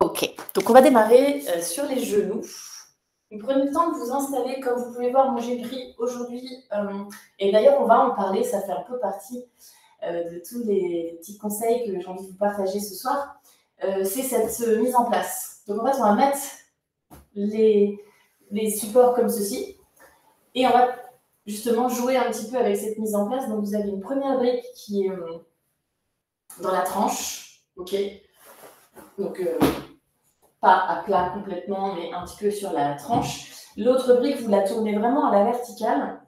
Ok, donc on va démarrer sur les genoux. Vous prenez le temps de vous installer, comme vous pouvez voir, moi j'ai pris aujourd'hui, et d'ailleurs on va en parler, ça fait un peu partie de tous les petits conseils que j'ai envie de vous partager ce soir, c'est cette mise en place. Donc en fait on va mettre les supports comme ceci, et on va justement jouer un petit peu avec cette mise en place. Donc vous avez une première brique qui est dans la tranche, ok, donc pas à plat complètement, mais un petit peu sur la tranche. L'autre brique, vous la tournez vraiment à la verticale.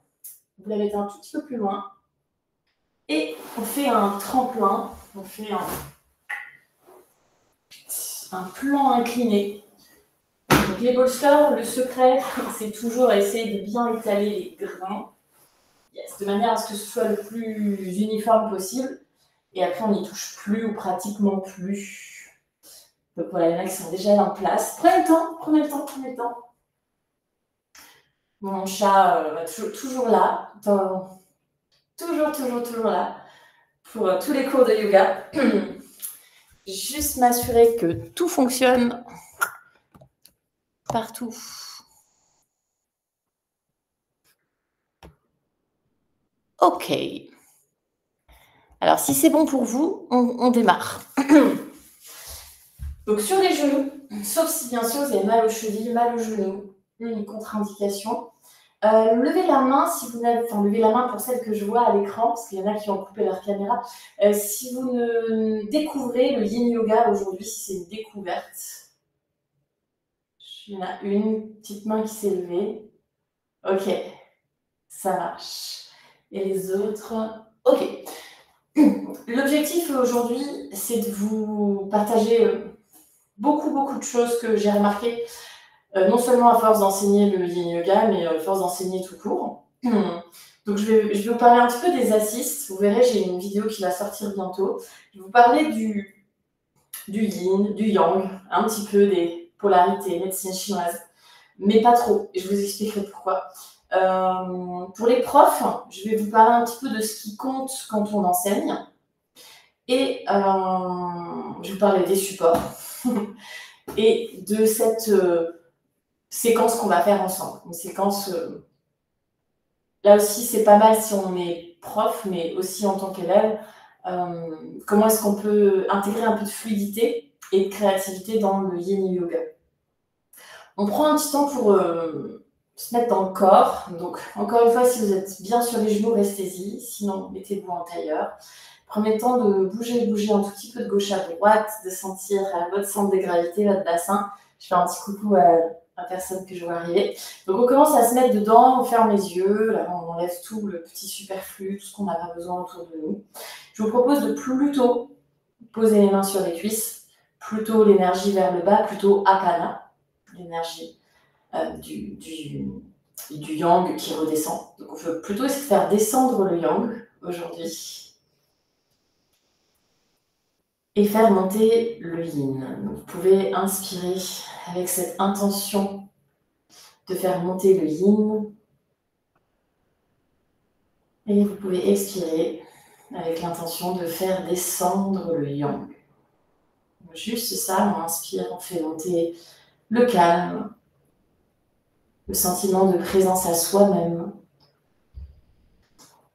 Vous la mettez un tout petit peu plus loin. Et on fait un tremplin. On fait un plan incliné. Donc les bolsters, le secret, c'est toujours essayer de bien étaler les grains. Yes, de manière à ce que ce soit le plus uniforme possible. Et après, on n'y touche plus ou pratiquement plus. Donc voilà, il y en a qui sont déjà en place. Prenez le temps, prenez le temps, prenez le temps. Mon chat toujours là, toujours là, pour tous les cours de yoga. Juste m'assurer que tout fonctionne partout. Ok. Alors, si c'est bon pour vous, on démarre. Donc, sur les genoux, sauf si bien sûr vous avez mal aux chevilles, mal aux genoux, une contre-indication. Levez la main si vous n'avez, enfin levez la main pour celles que je vois à l'écran, parce qu'il y en a qui ont coupé leur caméra. Si vous ne découvrez le yin yoga aujourd'hui, si c'est une découverte. Il y en a une petite main qui s'est levée. Ok, ça marche. Et les autres, ok. L'objectif aujourd'hui, c'est de vous partager beaucoup de choses que j'ai remarquées, non seulement à force d'enseigner le yin yoga, mais à force d'enseigner tout court. Donc je vais vous parler un petit peu des assistes. Vous verrez, j'ai une vidéo qui va sortir bientôt. Je vais vous parler du yin, du yang, un petit peu des polarités, médecine chinoise, mais pas trop. Et je vous expliquerai pourquoi. Pour les profs, je vais vous parler un petit peu de ce qui compte quand on enseigne. Et je vais vous parler des supports et de cette séquence qu'on va faire ensemble. Une séquence, là aussi, c'est pas mal si on est prof, mais aussi en tant qu'élève. Comment est-ce qu'on peut intégrer un peu de fluidité et de créativité dans le yin yoga. On prend un petit temps pour se mettre dans le corps. Donc, encore une fois, si vous êtes bien sur les genoux, restez-y. Sinon, mettez-vous en tailleur. Prenez le temps de bouger un tout petit peu de gauche à droite, de sentir votre centre de gravité, votre bassin. Je fais un petit coucou à la personne que je vois arriver. Donc, on commence à se mettre dedans, on ferme les yeux. Là, on enlève tout le petit superflu, tout ce qu'on n'a pas besoin autour de nous. Je vous propose de plutôt poser les mains sur les cuisses, plutôt l'énergie vers le bas, plutôt apana, l'énergie du yang qui redescend. Donc on veut plutôt essayer de faire descendre le yang aujourd'hui et faire monter le yin. Donc vous pouvez inspirer avec cette intention de faire monter le yin et vous pouvez expirer avec l'intention de faire descendre le yang. Juste ça, on inspire, on fait monter le calme, le sentiment de présence à soi-même.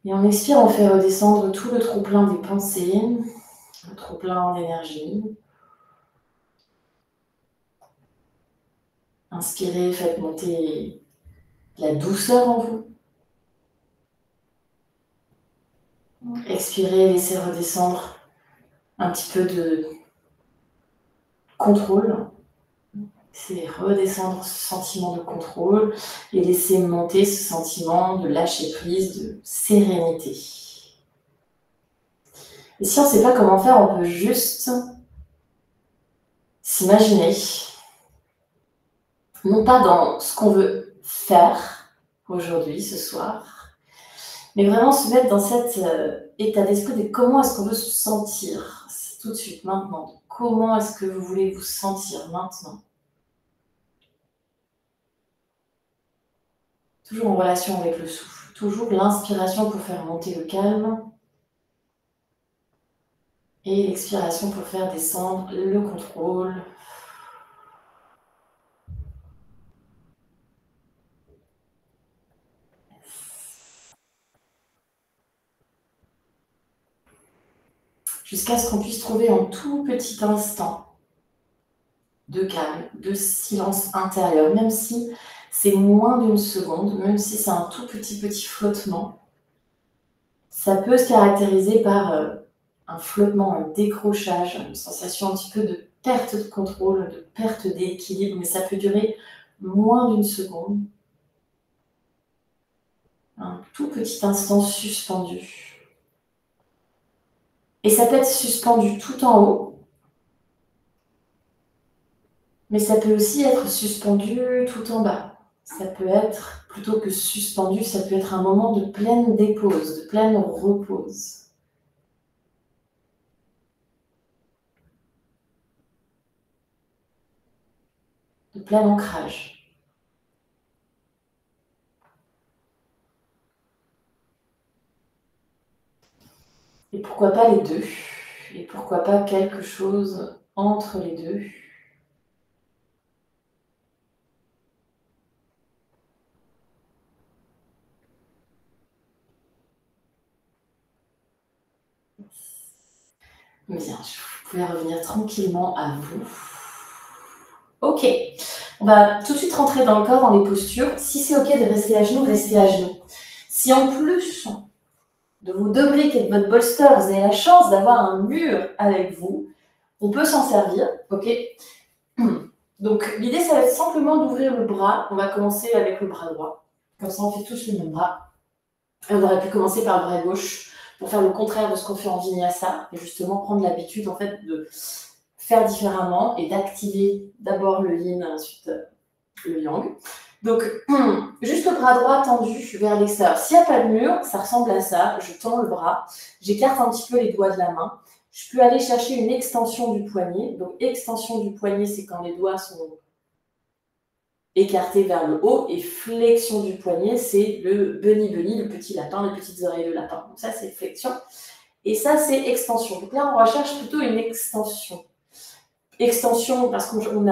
Et on expire, on fait redescendre tout le trop-plein des pensées, le trop-plein d'énergie. Inspirez, faites monter la douceur en vous. Expirez, laissez redescendre un petit peu de contrôle. Laissez redescendre ce sentiment de contrôle et laissez monter ce sentiment de lâcher prise, de sérénité. Et si on ne sait pas comment faire, on peut juste s'imaginer, non pas dans ce qu'on veut faire aujourd'hui, ce soir, mais vraiment se mettre dans cet état d'esprit de comment est-ce qu'on veut se sentir tout de suite, maintenant. Comment est-ce que vous voulez vous sentir maintenant? Toujours en relation avec le souffle. Toujours l'inspiration pour faire monter le calme. Et l'expiration pour faire descendre le contrôle, jusqu'à ce qu'on puisse trouver un tout petit instant de calme, de silence intérieur, même si c'est moins d'une seconde, même si c'est un tout petit flottement. Ça peut se caractériser par un flottement, un décrochage, une sensation un petit peu de perte de contrôle, de perte d'équilibre, mais ça peut durer moins d'une seconde. Un tout petit instant suspendu. Et ça peut être suspendu tout en haut, mais ça peut aussi être suspendu tout en bas. Ça peut être, plutôt que suspendu, ça peut être un moment de pleine dépose, de pleine repose. De plein ancrage. Et pourquoi pas les deux? Et pourquoi pas quelque chose entre les deux? Bien, vous pouvez revenir tranquillement à vous. Ok, on va tout de suite rentrer dans le corps, dans les postures. Si c'est ok de rester à genoux, restez à genoux. Si en plus de vos deux briques et de votre bolster, vous avez la chance d'avoir un mur avec vous, on peut s'en servir, ok? Donc l'idée, ça va être simplement d'ouvrir le bras. On va commencer avec le bras droit. Comme ça, on fait tous le même bras. Et on aurait pu commencer par le bras gauche pour faire le contraire de ce qu'on fait en vinyasa et justement prendre l'habitude en fait de faire différemment et d'activer d'abord le yin, ensuite le yang. Donc, juste le bras droit tendu vers l'extérieur. S'il n'y a pas de mur, ça ressemble à ça. Je tends le bras, j'écarte un petit peu les doigts de la main. Je peux aller chercher une extension du poignet. Donc, extension du poignet, c'est quand les doigts sont écartés vers le haut. Et flexion du poignet, c'est le bunny, le petit lapin, les petites oreilles de lapin. Donc, ça, c'est flexion. Et ça, c'est extension. Donc là, on recherche plutôt une extension. Extension, parce qu'on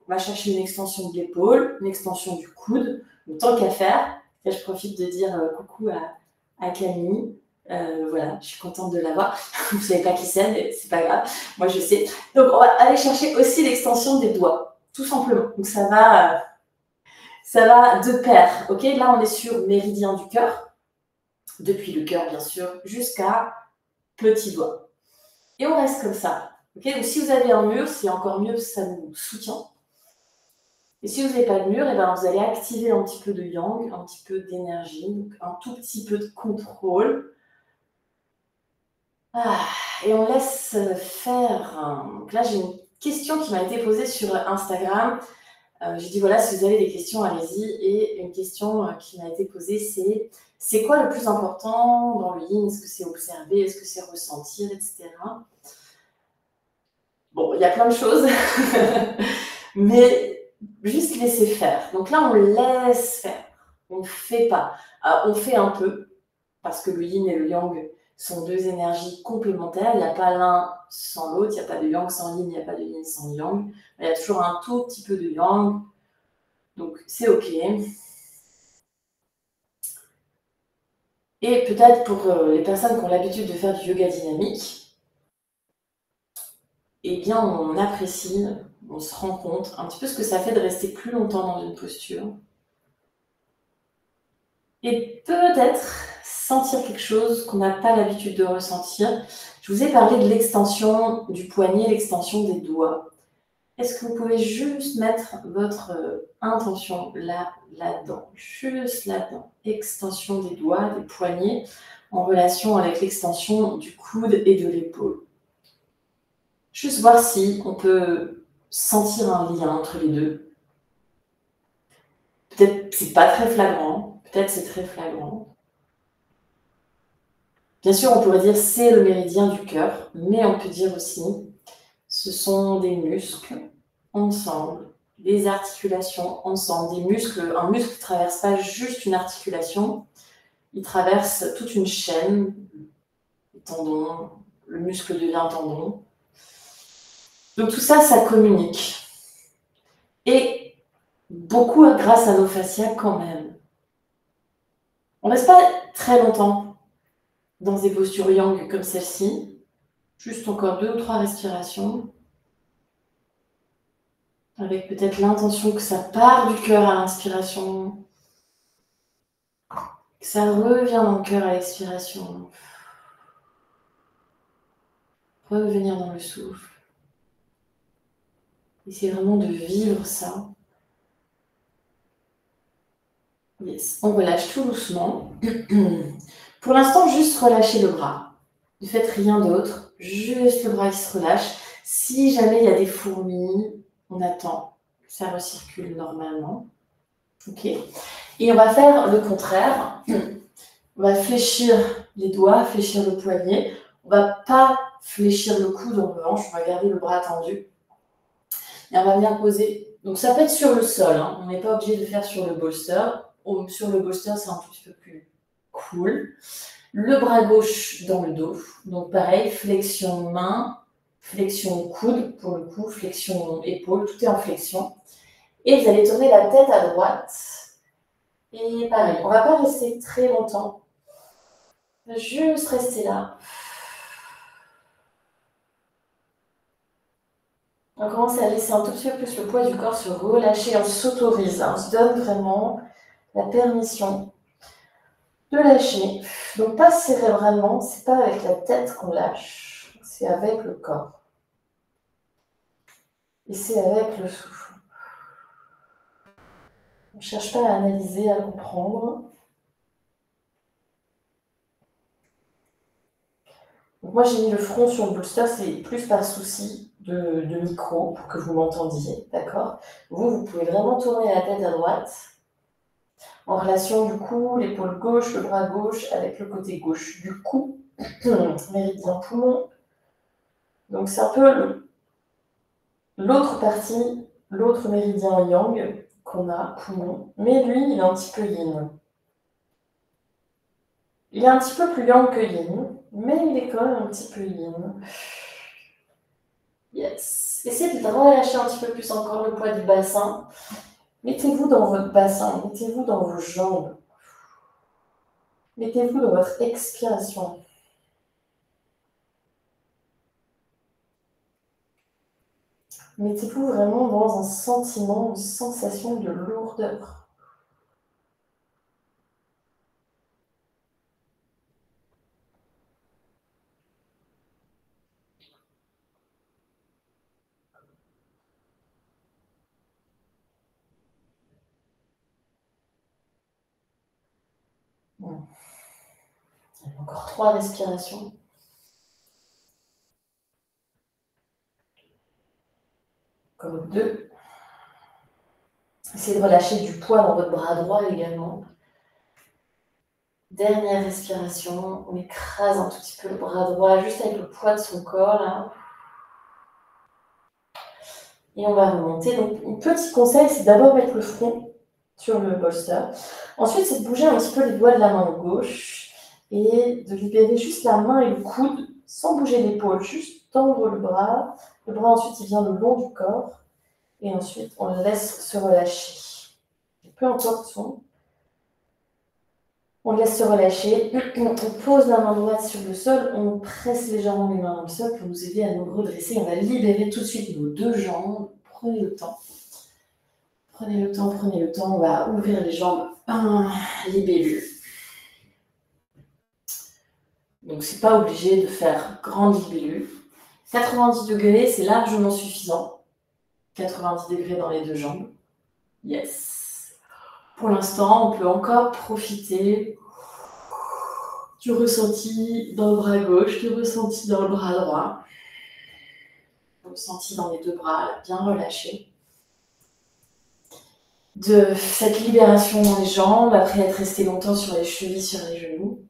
va chercher une extension de l'épaule, une extension du coude. Donc, tant qu'à faire, là, je profite de dire coucou à Camille. Voilà, je suis contente de l'avoir. Vous ne savez pas qui c'est, mais c'est pas grave. Moi, je sais. Donc, on va aller chercher aussi l'extension des doigts, tout simplement. Donc, ça va de pair. Ok, là, on est sur méridien du cœur, depuis le cœur, bien sûr, jusqu'à petit doigt. Et on reste comme ça. Okay, donc, si vous avez un mur, c'est encore mieux parce que ça nous soutient. Et si vous n'avez pas de mur, et ben vous allez activer un petit peu de yang, un petit peu d'énergie, un tout petit peu de contrôle. Et on laisse faire. Donc là, j'ai une question qui m'a été posée sur Instagram. J'ai dit, voilà, si vous avez des questions, allez-y. Et une question qui m'a été posée, c'est quoi le plus important dans le yin? Est-ce que c'est observer? Est-ce que c'est ressentir, etc. Bon, il y a plein de choses, mais juste laisser faire. Donc là, on laisse faire, on ne fait pas. On fait un peu, parce que le yin et le yang sont deux énergies complémentaires. Il n'y a pas l'un sans l'autre, il n'y a pas de yang sans yin, il n'y a pas de yin sans yang. Il y a toujours un tout petit peu de yang, donc c'est ok. Et peut-être pour les personnes qui ont l'habitude de faire du yoga dynamique, eh bien, on apprécie, on se rend compte un petit peu ce que ça fait de rester plus longtemps dans une posture. Et peut-être sentir quelque chose qu'on n'a pas l'habitude de ressentir. Je vous ai parlé de l'extension du poignet, l'extension des doigts. Est-ce que vous pouvez juste mettre votre intention là-dedans, juste là-dedans. Extension des doigts, des poignets, en relation avec l'extension du coude et de l'épaule. Juste voir si on peut sentir un lien entre les deux. Peut-être c'est pas très flagrant, peut-être c'est très flagrant. Bien sûr, on pourrait dire c'est le méridien du cœur, mais on peut dire aussi ce sont des muscles ensemble, des articulations ensemble, des muscles. Un muscle ne traverse pas juste une articulation, il traverse toute une chaîne, les tendons, le muscle devient tendon. Donc tout ça, ça communique. Et beaucoup grâce à nos fascias quand même. On ne reste pas très longtemps dans des postures yang comme celle-ci. Juste encore 2 ou 3 respirations. Avec peut-être l'intention que ça part du cœur à l'inspiration. Que ça revient dans le cœur à l'expiration. Revenir dans le souffle. Essayez vraiment de vivre ça. Yes. On relâche tout doucement. Pour l'instant, juste relâchez le bras. Ne faites rien d'autre. Juste le bras qui se relâche. Si jamais il y a des fourmis, on attend que ça recircule normalement. Ok. Et on va faire le contraire. On va fléchir les doigts, fléchir le poignet. On ne va pas fléchir le coude en revanche. On va garder le bras tendu. Et on va venir poser. Donc ça peut être sur le sol. Hein. On n'est pas obligé de faire sur le bolster. Sur le bolster, c'est un tout petit peu plus cool. Le bras gauche dans le dos. Donc pareil, flexion main, flexion coude pour le coup, flexion épaule, tout est en flexion. Et vous allez tourner la tête à droite. Et pareil, on ne va pas rester très longtemps. On va juste rester là. On commence à laisser un tout petit peu plus le poids du corps se relâcher. On s'autorise, on se donne vraiment la permission de lâcher. Donc pas cérébralement, c'est pas avec la tête qu'on lâche, c'est avec le corps. Et c'est avec le souffle. On ne cherche pas à analyser, à comprendre. Donc moi j'ai mis le front sur le bolster, c'est plus par souci de micro pour que vous m'entendiez, d'accord? Vous pouvez vraiment tourner la tête à droite en relation du cou, l'épaule gauche, le bras gauche avec le côté gauche du cou, méridien poumon. Donc c'est un peu l'autre partie, l'autre méridien yang qu'on a, poumon, mais lui il est un petit peu yin. Il est un petit peu plus yang que yin, mais il est quand même un petit peu yin. Yes. Essayez de relâcher un petit peu plus encore le poids du bassin. Mettez-vous dans votre bassin, mettez-vous dans vos jambes. Mettez-vous dans votre expiration. Mettez-vous vraiment dans un sentiment, une sensation de lourdeur. Encore 3 respirations. Encore 2. Essayez de relâcher du poids dans votre bras droit également. Dernière respiration. On écrase un tout petit peu le bras droit, juste avec le poids de son corps, là. Et on va remonter. Donc, un petit conseil, c'est d'abord mettre le front sur le bolster. Ensuite, c'est de bouger un petit peu les doigts de la main gauche et de libérer juste la main et le coude sans bouger l'épaule, juste tendre le bras. Le bras, ensuite, il vient le long du corps. Et ensuite, on le laisse se relâcher. Peu importe son. On laisse se relâcher. On pose la main droite sur le sol. On presse légèrement les mains dans le sol pour nous aider à nous redresser. On va libérer tout de suite nos 2 jambes. Prenez le temps. Prenez le temps, prenez le temps. On va ouvrir les jambes. Libellule. Donc, c'est pas obligé de faire grande libellule. 90 degrés, c'est largement suffisant. 90 degrés dans les 2 jambes. Yes. Pour l'instant, on peut encore profiter du ressenti dans le bras gauche, du ressenti dans le bras droit. Le ressenti dans les 2 bras, bien relâchés. De cette libération dans les jambes, après être resté longtemps sur les chevilles, sur les genoux.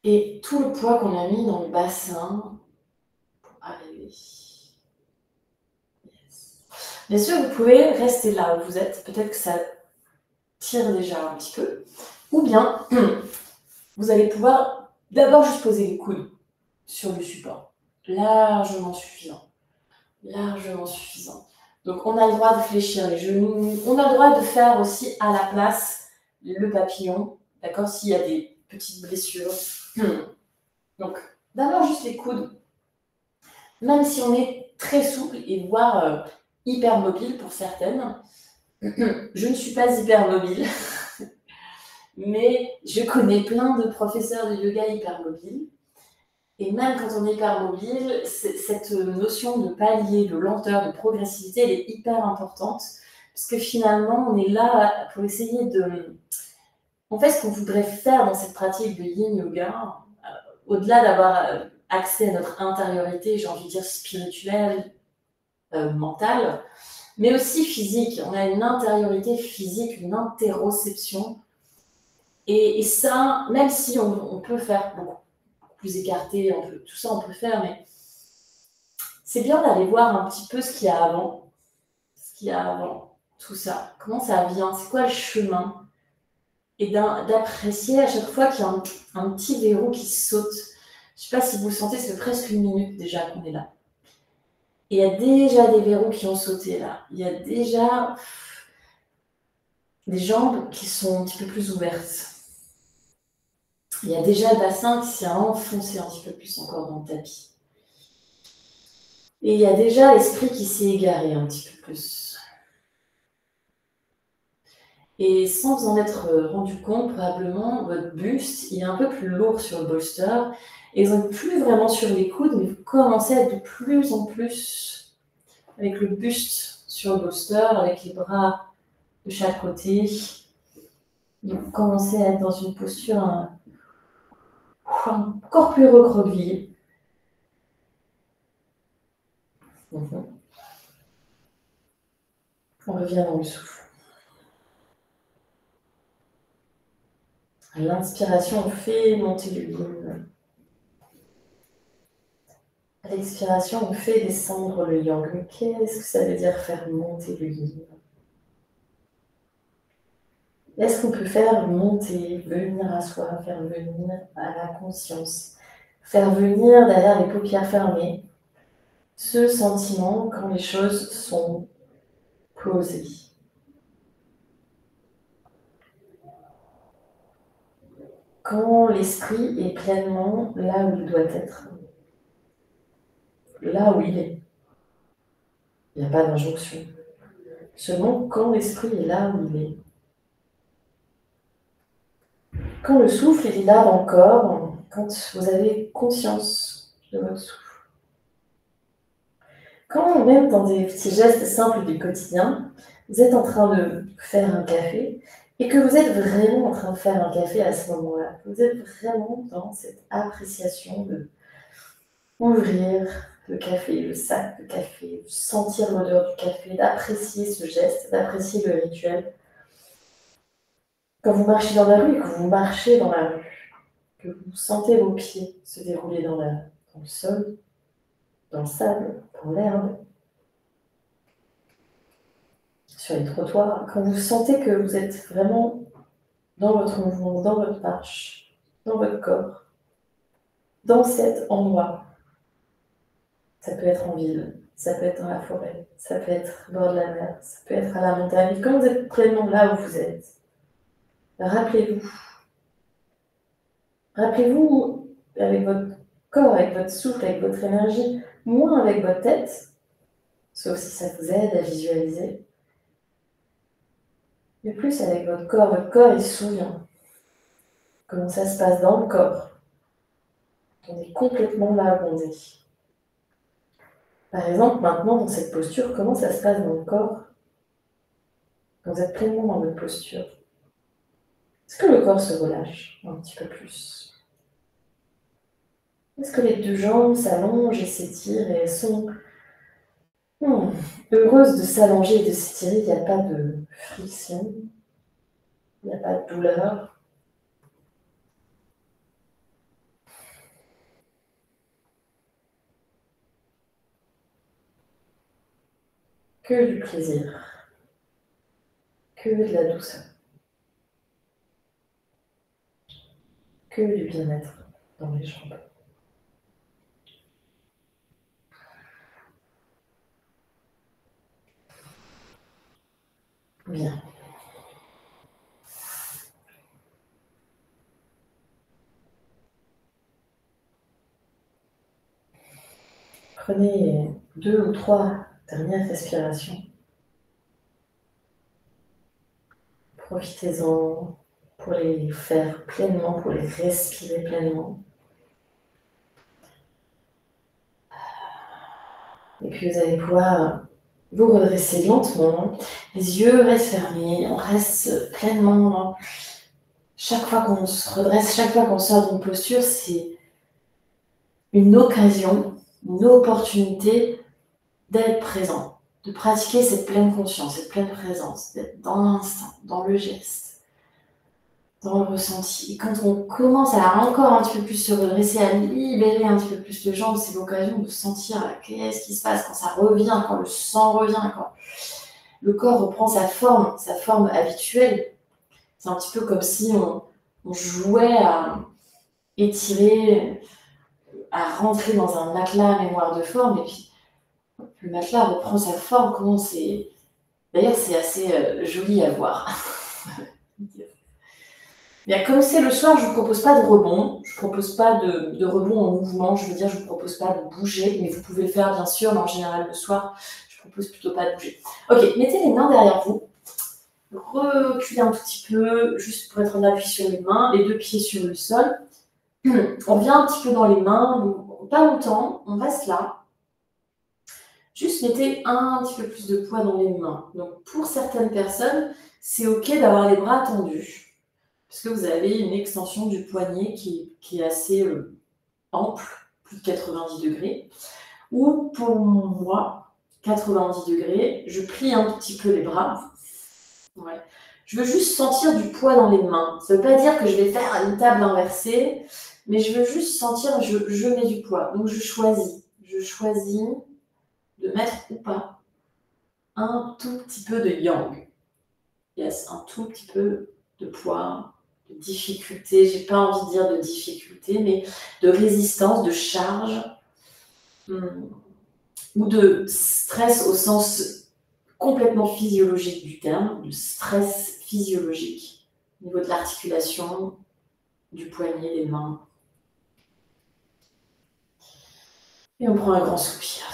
Et tout le poids qu'on a mis dans le bassin pour arriver. Yes. Bien sûr, vous pouvez rester là où vous êtes. Peut-être que ça tire déjà un petit peu. Ou bien, vous allez pouvoir d'abord juste poser les coudes sur le support. Largement suffisant. Largement suffisant. Donc, on a le droit de fléchir les genoux. On a le droit de faire aussi à la place le papillon. D'accord? S'il y a des petites blessures. Donc, D'abord, juste les coudes. Même si on est très souple et voire hyper mobile pour certaines, je ne suis pas hyper mobile, mais je connais plein de professeurs de yoga hyper mobiles. Et même quand on est hyper mobile, cette notion de palier, de lenteur, de progressivité, elle est hyper importante. Parce que finalement, on est là pour essayer de... En fait, ce qu'on voudrait faire dans cette pratique de yin yoga, au-delà d'avoir accès à notre intériorité, j'ai envie de dire spirituelle, mentale, mais aussi physique. On a une intériorité physique, une interoception. Et ça, même si on peut faire beaucoup plus écarté, tout ça on peut faire, mais c'est bien d'aller voir un petit peu ce qu'il y a avant, tout ça. Comment ça vient, c'est quoi le chemin, et d'apprécier à chaque fois qu'il y a un petit verrou qui saute. Je sais pas si vous le sentez, c'est presque une minute déjà qu'on est là. Et il y a déjà des verrous qui ont sauté là. Il y a déjà des jambes qui sont un petit peu plus ouvertes. Il y a déjà le bassin qui s'est enfoncé un petit peu plus encore dans le tapis. Et il y a déjà l'esprit qui s'est égaré un petit peu plus. Et sans vous en être rendu compte, probablement, votre buste, il est un peu plus lourd sur le bolster. Et vous n'êtes plus vraiment sur les coudes, mais vous commencez à être de plus en plus avec le buste sur le bolster, avec les bras de chaque côté. Donc vous commencez à être dans une posture encore plus recroquevillée. On revient dans le souffle. À l'inspiration, on fait monter le yin. À l'expiration, on fait descendre le yang. Mais qu'est-ce que ça veut dire faire monter le yin? Est-ce qu'on peut faire monter, venir à soi, faire venir à la conscience, faire venir derrière les paupières fermées ce sentiment quand les choses sont posées? Quand l'esprit est pleinement là où il doit être, là où il est. Il n'y a pas d'injonction. Seulement quand l'esprit est là où il est. Quand le souffle est là dans le corps, quand vous avez conscience de votre souffle. Quand même dans des petits gestes simples du quotidien, vous êtes en train de faire un café et que vous êtes vraiment en train de faire un café à ce moment-là. Vous êtes vraiment dans cette appréciation de ouvrir le café, le sac de café, de sentir l'odeur du café, d'apprécier ce geste, d'apprécier le rituel. Quand vous marchez dans la rue et que vous marchez dans la rue, que vous sentez vos pieds se dérouler dans le sol, dans le sable, dans l'herbe, sur les trottoirs, quand vous sentez que vous êtes vraiment dans votre mouvement, dans votre marche, dans votre corps, dans cet endroit. Ça peut être en ville, ça peut être dans la forêt, ça peut être au bord de la mer, ça peut être à la montagne. Quand vous êtes pleinement là où vous êtes, rappelez-vous. Rappelez-vous avec votre corps, avec votre souffle, avec votre énergie, moins avec votre tête, sauf si ça vous aide à visualiser, mais plus avec votre corps. Votre corps, il se souvient comment ça se passe dans le corps. On est complètement là où on est. Par exemple, maintenant, dans cette posture, comment ça se passe dans le corps quand vous êtes pleinement dans votre posture? Est-ce que le corps se relâche un petit peu plus? Est-ce que les deux jambes s'allongent et s'étirent et elles sont heureuses de s'allonger et de s'étirer? Il n'y a pas de friction, il n'y a pas de douleur. Que du plaisir, que de la douceur, que du bien-être dans les jambes. Bien. Prenez 2 ou 3 dernières respirations. Profitez-en pour les faire pleinement, pour les respirer pleinement. Et puis vous allez pouvoir vous redresser lentement, les yeux restent fermés, on reste pleinement. Chaque fois qu'on se redresse, chaque fois qu'on sort d'une posture, c'est une occasion, une opportunité d'être présent, de pratiquer cette pleine conscience, cette pleine présence, d'être dans l'instant, dans le geste, dans le ressenti. Et quand on commence à encore un petit peu plus se redresser, à libérer un petit peu plus les jambes, c'est l'occasion de sentir qu'est-ce qui se passe quand ça revient, quand le sang revient, quand le corps reprend sa forme habituelle. C'est un petit peu comme si on jouait à étirer, à rentrer dans un matelas mémoire de forme, et puis le matelas reprend sa forme. Comment c'est... D'ailleurs, c'est assez joli à voir. Bien, comme c'est le soir, je ne vous propose pas de rebond. Je ne propose pas de rebond en mouvement. Je veux dire, je ne vous propose pas de bouger, mais vous pouvez le faire, bien sûr, mais en général, le soir, je ne propose plutôt pas de bouger. Ok, mettez les mains derrière vous. Reculez un tout petit peu, juste pour être en appui sur les mains, les 2 pieds sur le sol. On vient un petit peu dans les mains, pas longtemps, on reste là. Juste mettez un petit peu plus de poids dans les mains. Donc pour certaines personnes, c'est ok d'avoir les bras tendus, parce que vous avez une extension du poignet qui est assez ample, plus de 90 degrés. Ou pour moi, 90 degrés, je plie un petit peu les bras. Ouais. Je veux juste sentir du poids dans les mains. Ça ne veut pas dire que je vais faire une table inversée, mais je veux juste sentir, je mets du poids. Donc je choisis de mettre ou pas un tout petit peu de yang. Yes, un tout petit peu de poids, de difficulté. J'ai pas envie de dire de difficulté, mais de résistance, de charge, ou de stress au sens complètement physiologique du terme, de stress physiologique au niveau de l'articulation, du poignet, des mains. Et on prend un grand soupir.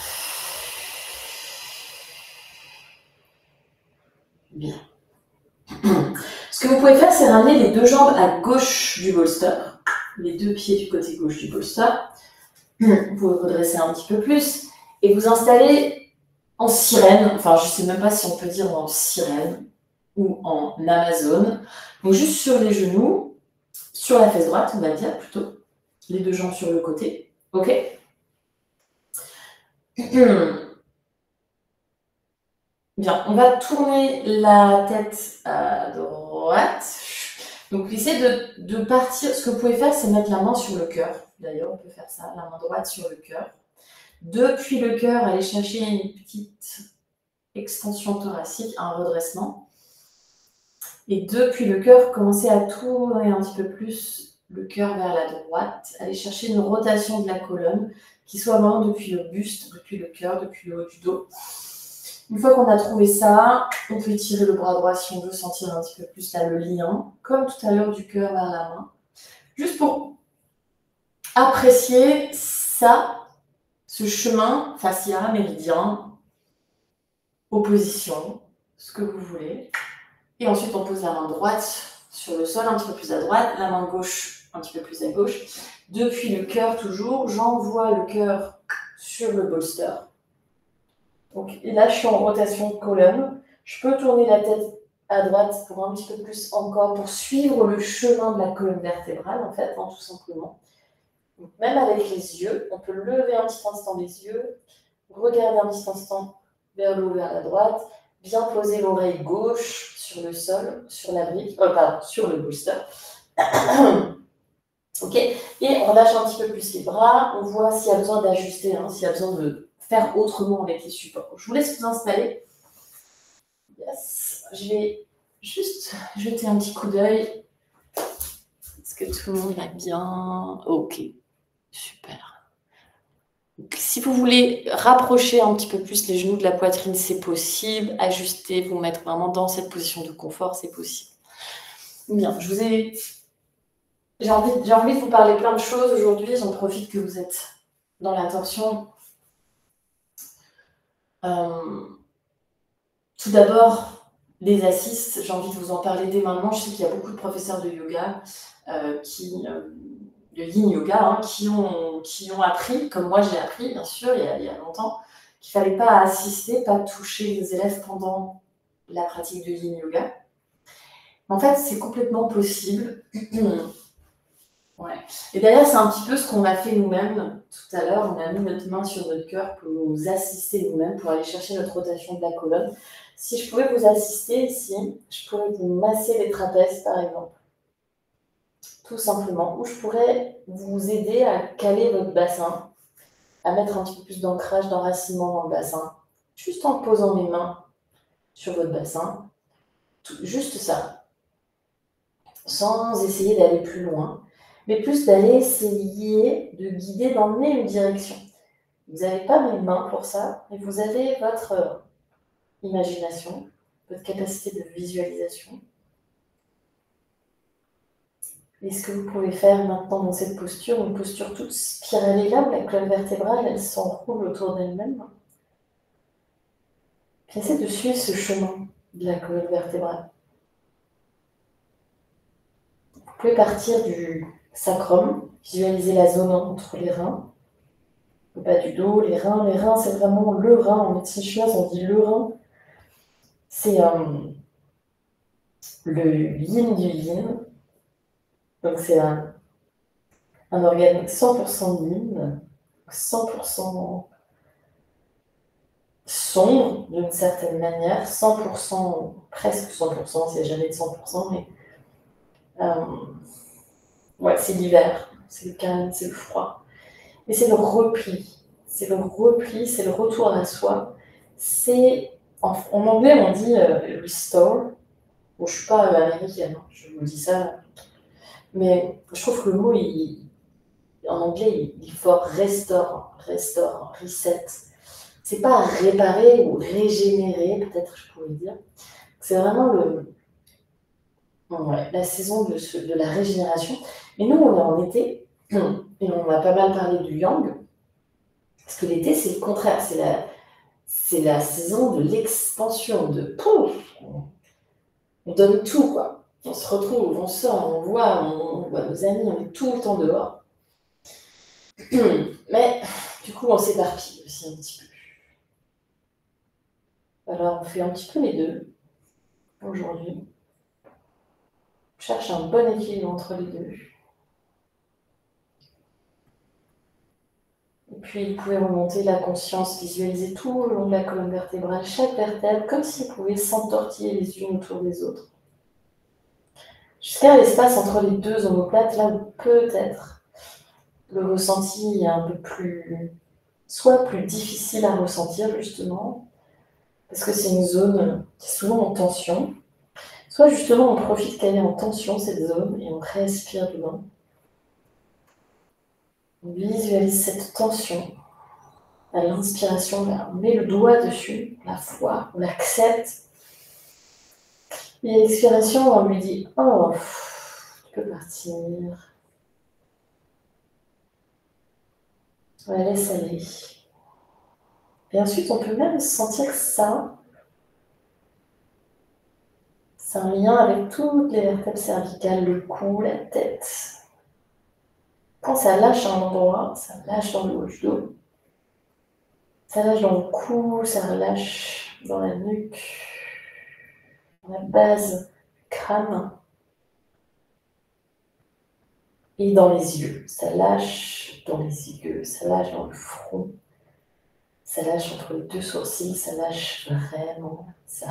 Bien. Ce que vous pouvez faire, c'est ramener les 2 jambes à gauche du bolster, les 2 pieds du côté gauche du bolster. Vous pouvez redresser un petit peu plus et vous installer en sirène, enfin je ne sais même pas si on peut dire en sirène ou en Amazone. Donc juste sur les genoux, sur la fesse droite, on va dire plutôt, les 2 jambes sur le côté. Ok. Bien, on va tourner la tête à droite. Donc, essayez de partir. Ce que vous pouvez faire, c'est mettre la main sur le cœur. D'ailleurs, on peut faire ça, la main droite sur le cœur. Depuis le cœur, allez chercher une petite extension thoracique, un redressement. Et depuis le cœur, commencez à tourner un petit peu plus le cœur vers la droite. Allez chercher une rotation de la colonne qui soit vraiment depuis le buste, depuis le cœur, depuis le haut du dos. Une fois qu'on a trouvé ça, on peut étirer le bras droit si on veut sentir un petit peu plus là le lien, comme tout à l'heure du cœur vers la main. Juste pour apprécier ça, ce chemin fascia, méridien, opposition, ce que vous voulez. Et ensuite, on pose la main droite sur le sol, un petit peu plus à droite, la main gauche un petit peu plus à gauche. Depuis le cœur toujours, j'envoie le cœur sur le bolster. Donc, et là, je suis en rotation de colonne. Je peux tourner la tête à droite pour un petit peu plus encore, pour suivre le chemin de la colonne vertébrale, en fait, tout simplement. Donc, même avec les yeux, on peut lever un petit instant les yeux, regarder un petit instant vers le haut, vers la droite, bien poser l'oreille gauche sur le sol, sur la brique, sur le bolster. Ok, et on relâche un petit peu plus les bras, on voit s'il y a besoin d'ajuster, s'il y a besoin de faire autrement avec les supports. Je vous laisse vous installer. Yes. Je vais juste jeter un petit coup d'œil. Est-ce que tout le monde va bien? Ok, super. Donc, si vous voulez rapprocher un petit peu plus les genoux de la poitrine, c'est possible. Ajuster, vous mettre vraiment dans cette position de confort, c'est possible. Bien, j'ai envie de vous parler plein de choses aujourd'hui. J'en profite que vous êtes dans l'attention Tout d'abord, les assists, j'ai envie de vous en parler dès maintenant. Je sais qu'il y a beaucoup de professeurs de yoga, de yin yoga, hein, qui ont appris, comme moi j'ai appris, bien sûr, il y a longtemps, qu'il ne fallait pas assister, pas toucher les élèves pendant la pratique de yin yoga. En fait, c'est complètement possible. Ouais. Et d'ailleurs, c'est un petit peu ce qu'on a fait nous-mêmes tout à l'heure. On a mis notre main sur notre cœur pour nous assister nous-mêmes, pour aller chercher notre rotation de la colonne. Si je pouvais vous assister ici, je pourrais vous masser les trapèzes, par exemple. Tout simplement. Ou je pourrais vous aider à caler votre bassin, à mettre un petit peu plus d'ancrage, d'enracinement dans le bassin, juste en posant mes mains sur votre bassin. Juste ça. Sans essayer d'aller plus loin, mais plus d'aller essayer de guider dans la même direction. Vous n'avez pas mes mains pour ça, mais vous avez votre imagination, votre capacité de visualisation. Et ce que vous pouvez faire maintenant dans cette posture, une posture toute spiralée là, où la colonne vertébrale, elle s'enroule autour d'elle-même. Essayez de suivre ce chemin de la colonne vertébrale. Vous pouvez partir du sacrum, visualiser la zone entre les reins, le bas du dos, les reins, c'est vraiment le rein. En médecine chinoise, on dit le rein. C'est le yin du yin. Donc, c'est un organe 100% yin, 100% sombre d'une certaine manière, 100%, presque 100%, c'est jamais de 100%, mais ouais, c'est l'hiver, c'est le calme, c'est le froid. Et c'est le repli. C'est le repli, c'est le retour à soi. C'est, en anglais, on dit restore. Bon, je ne suis pas américaine, hein, je vous dis ça. Mais je trouve que le mot, en anglais, il est fort. Restore, reset. C'est pas réparer ou régénérer, peut-être je pourrais dire. C'est vraiment la saison de la régénération. Et nous, on est en été, et on a pas mal parlé du yang. Parce que l'été, c'est le contraire, c'est la saison de l'expansion, de pouf, on donne tout, quoi. On se retrouve, on sort, on voit nos amis, on est tout le temps dehors. Mais du coup, on s'éparpille aussi un petit peu. Alors, on fait un petit peu les deux aujourd'hui. On cherche un bon équilibre entre les deux. Et puis, vous pouvez remonter la conscience, visualiser tout le long de la colonne vertébrale, chaque vertèbre, comme si vous pouviez s'entortiller les unes autour des autres. Jusqu'à l'espace entre les deux omoplates, là où peut-être le ressenti est un peu plus, soit plus difficile à ressentir justement, parce que c'est une zone qui est souvent en tension, soit justement on profite qu'elle est en tension cette zone et on respire dedans. On visualise cette tension. À l'inspiration, on met le doigt dessus, la foi, on l'accepte. Et à l'expiration, on lui dit « Oh, tu peux partir ». On la laisse aller. Et ensuite, on peut même sentir ça. C'est un lien avec toutes les vertèbres cervicales, le cou, la tête. Quand ça lâche à un endroit, ça lâche dans le haut du dos. Ça lâche dans le cou, ça relâche dans la nuque, dans la base du crâne. Et dans les yeux. Ça lâche dans les yeux, ça lâche dans le front. Ça lâche entre les deux sourcils, ça lâche vraiment. Ça.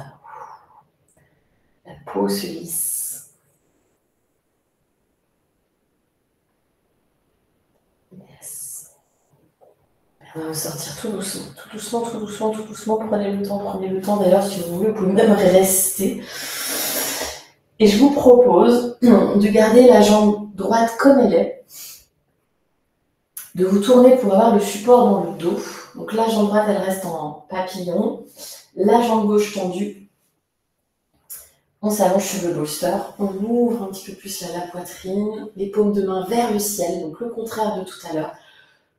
La peau se lisse. Yes. On va sortir tout doucement, tout doucement, tout doucement, tout doucement. Prenez le temps. D'ailleurs, si vous voulez, vous pouvez même rester. Et je vous propose de garder la jambe droite comme elle est, de vous tourner pour avoir le support dans le dos. Donc la jambe droite, elle reste en papillon, la jambe gauche tendue. On s'allonge sur le bolster, on ouvre un petit peu plus la poitrine, les paumes de main vers le ciel, donc le contraire de tout à l'heure.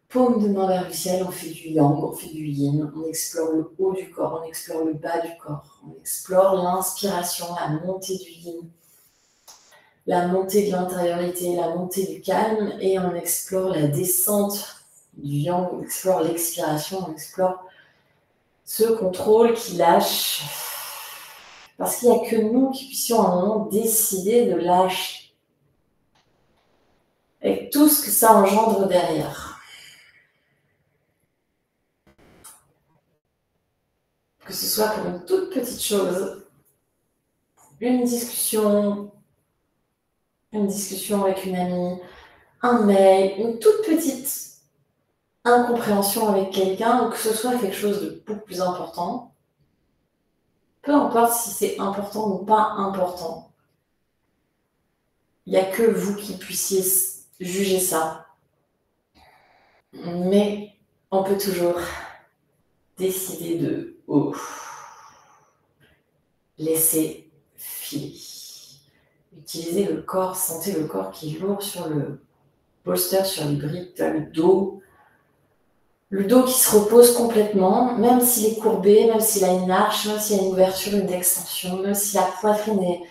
paume de main vers le ciel, on fait du yang, on fait du yin, on explore le haut du corps, on explore le bas du corps, on explore l'inspiration, la montée du yin, la montée de l'intériorité, la montée du calme, et on explore la descente du yang, on explore l'expiration, on explore ce contrôle qui lâche, parce qu'il n'y a que nous qui puissions à un moment décider de lâcher, avec tout ce que ça engendre derrière. Que ce soit pour une toute petite chose, une discussion avec une amie, un mail, une toute petite incompréhension avec quelqu'un, ou que ce soit quelque chose de beaucoup plus important, peu importe si c'est important ou pas important, il n'y a que vous qui puissiez juger ça. Mais on peut toujours décider de laisser filer. Utilisez le corps, sentez le corps qui est lourd sur le bolster, sur les briques, le dos. Le dos qui se repose complètement, même s'il est courbé, même s'il a une arche, même s'il y a une ouverture, une extension, même si la poitrine est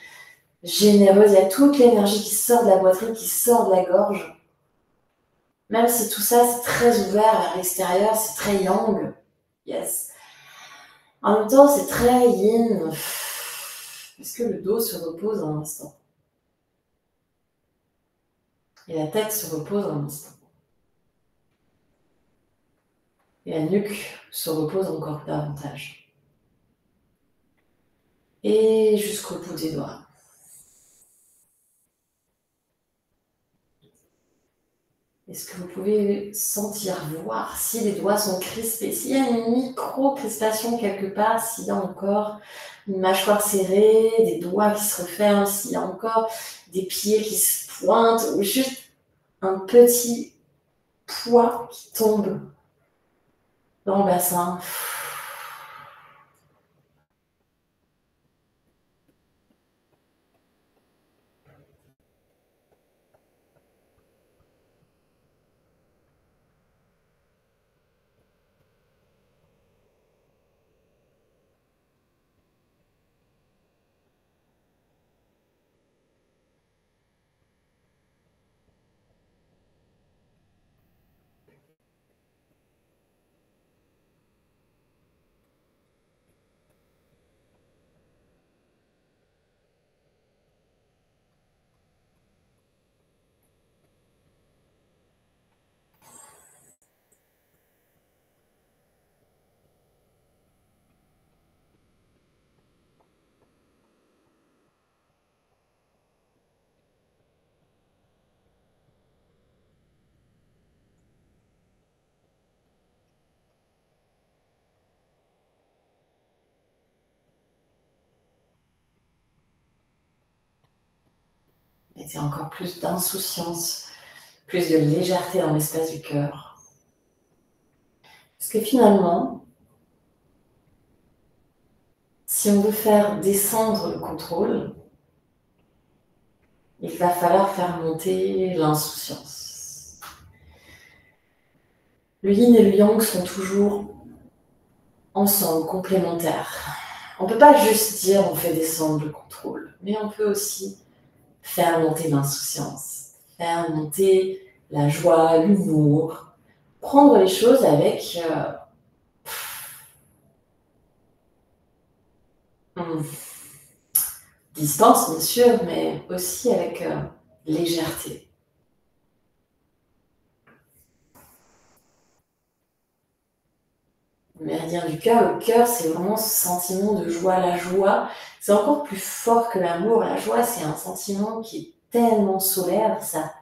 généreuse, il y a toute l'énergie qui sort de la poitrine, qui sort de la gorge. Même si tout ça, c'est très ouvert vers l'extérieur, c'est très yang. Yes. En même temps, c'est très yin. Parce que le dos se repose un instant. Et la tête se repose un instant. Et la nuque se repose encore davantage. Et jusqu'au bout des doigts. Est-ce que vous pouvez sentir, voir si les doigts sont crispés, s'il y a une micro-crispation quelque part, s'il y a encore une mâchoire serrée, des doigts qui se referment, s'il y a encore des pieds qui se pointent, ou juste un petit poids qui tombe dans le bassin. Mettez encore plus d'insouciance, plus de légèreté dans l'espace du cœur. Parce que finalement, si on veut faire descendre le contrôle, il va falloir faire monter l'insouciance. Le yin et le yang sont toujours ensemble, complémentaires. On ne peut pas juste dire on fait descendre le contrôle, mais on peut aussi faire monter l'insouciance, faire monter la joie, l'humour, prendre les choses avec distance, bien sûr, mais aussi avec légèreté. Le méridien du cœur, le cœur, c'est vraiment ce sentiment de joie. La joie, c'est encore plus fort que l'amour. La joie, c'est un sentiment qui est tellement solaire, ça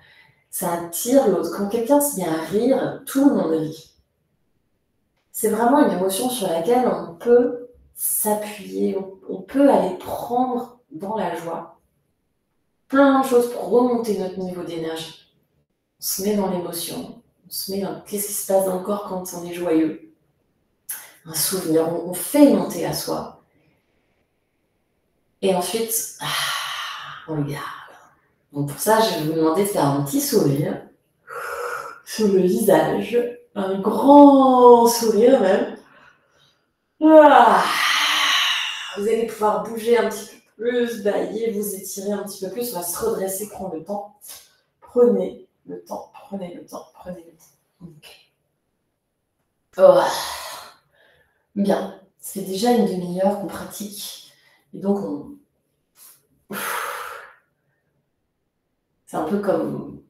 attire l'autre. Quand quelqu'un se met à rire, tout le monde rit. C'est vraiment une émotion sur laquelle on peut s'appuyer, on peut aller prendre dans la joie plein de choses pour remonter notre niveau d'énergie. On se met dans l'émotion, on se met dans qu'est-ce qui se passe dans le corps quand on est joyeux. Un souvenir, on fait monter à soi. Et ensuite, on le garde. Donc pour ça, je vais vous demander de faire un petit sourire sur le visage. un grand sourire même. Ah. Vous allez pouvoir bouger un petit peu plus, bailler, vous étirer un petit peu plus. On va se redresser, prendre le temps. Prenez le temps, prenez le temps, prenez le temps. Okay. Oh. Bien, c'est déjà une demi-heure qu'on pratique. Et donc, c'est un peu comme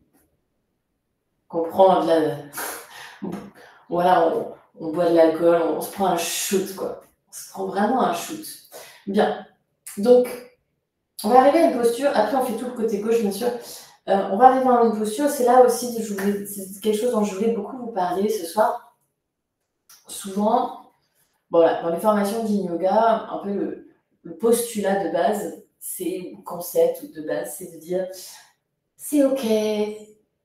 qu'on prend de la... voilà, on boit de l'alcool, on se prend un shoot, quoi. On se prend vraiment un shoot. Bien, donc, on va arriver à une posture. Après, on fait tout le côté gauche, bien sûr. On va arriver à une posture. C'est là aussi, c'est quelque chose dont je voulais beaucoup vous parler ce soir. Souvent, voilà, dans les formations de Yin Yoga, un peu le postulat de base, c'est le concept de base, c'est de dire c'est ok,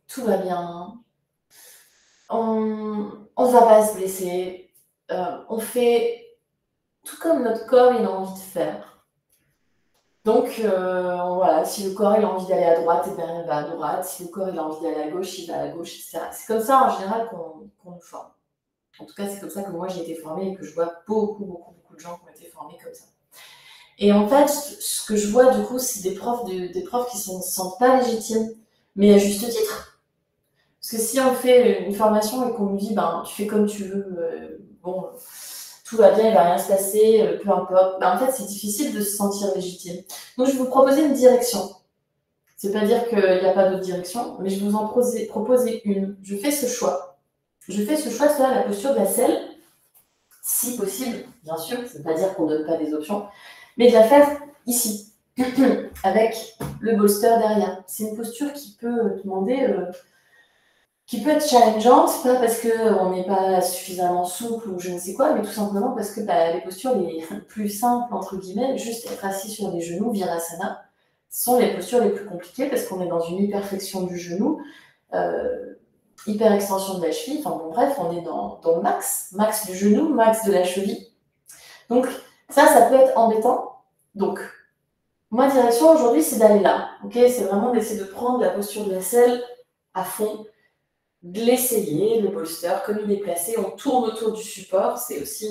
tout va bien, on ne va pas se blesser, on fait tout comme notre corps il a envie de faire. Donc voilà, si le corps il a envie d'aller à droite, et bien il va à droite, si le corps il a envie d'aller à gauche, il va à gauche, etc. C'est comme ça en général qu'on nous forme. En tout cas, c'est comme ça que moi j'ai été formée et que je vois beaucoup de gens qui ont été formés comme ça. Et en fait, ce que je vois du coup, c'est des profs qui ne se sentent pas légitimes, mais à juste titre. Parce que si on fait une formation et qu'on nous dit, ben, tu fais comme tu veux, bon, tout va bien, il va rien se passer, peu importe, ben, en fait, c'est difficile de se sentir légitime. Donc, je vais vous proposer une direction. C'est pas dire qu'il n'y a pas d'autre direction, mais je vais vous en proposer une. Je fais ce choix. Je fais ce choix, ça, la posture de la selle, si possible, bien sûr, ça ne veut pas dire qu'on ne donne pas des options, mais de la faire ici, avec le bolster derrière. C'est une posture qui peut demander, qui peut être challengeante, pas parce qu'on n'est pas suffisamment souple ou je ne sais quoi, mais tout simplement parce que les postures les plus simples, entre guillemets, juste être assis sur les genoux, Virasana, sont les postures les plus compliquées parce qu'on est dans une hyperflexion du genou, hyper extension de la cheville, enfin bon bref, on est dans le max du genou, max de la cheville. Donc ça peut être embêtant. Donc, ma direction aujourd'hui, c'est d'aller là. Okay, c'est vraiment d'essayer de prendre la posture de la selle à fond, de l'essayer, le bolster, comme il est placé, on tourne autour du support, c'est aussi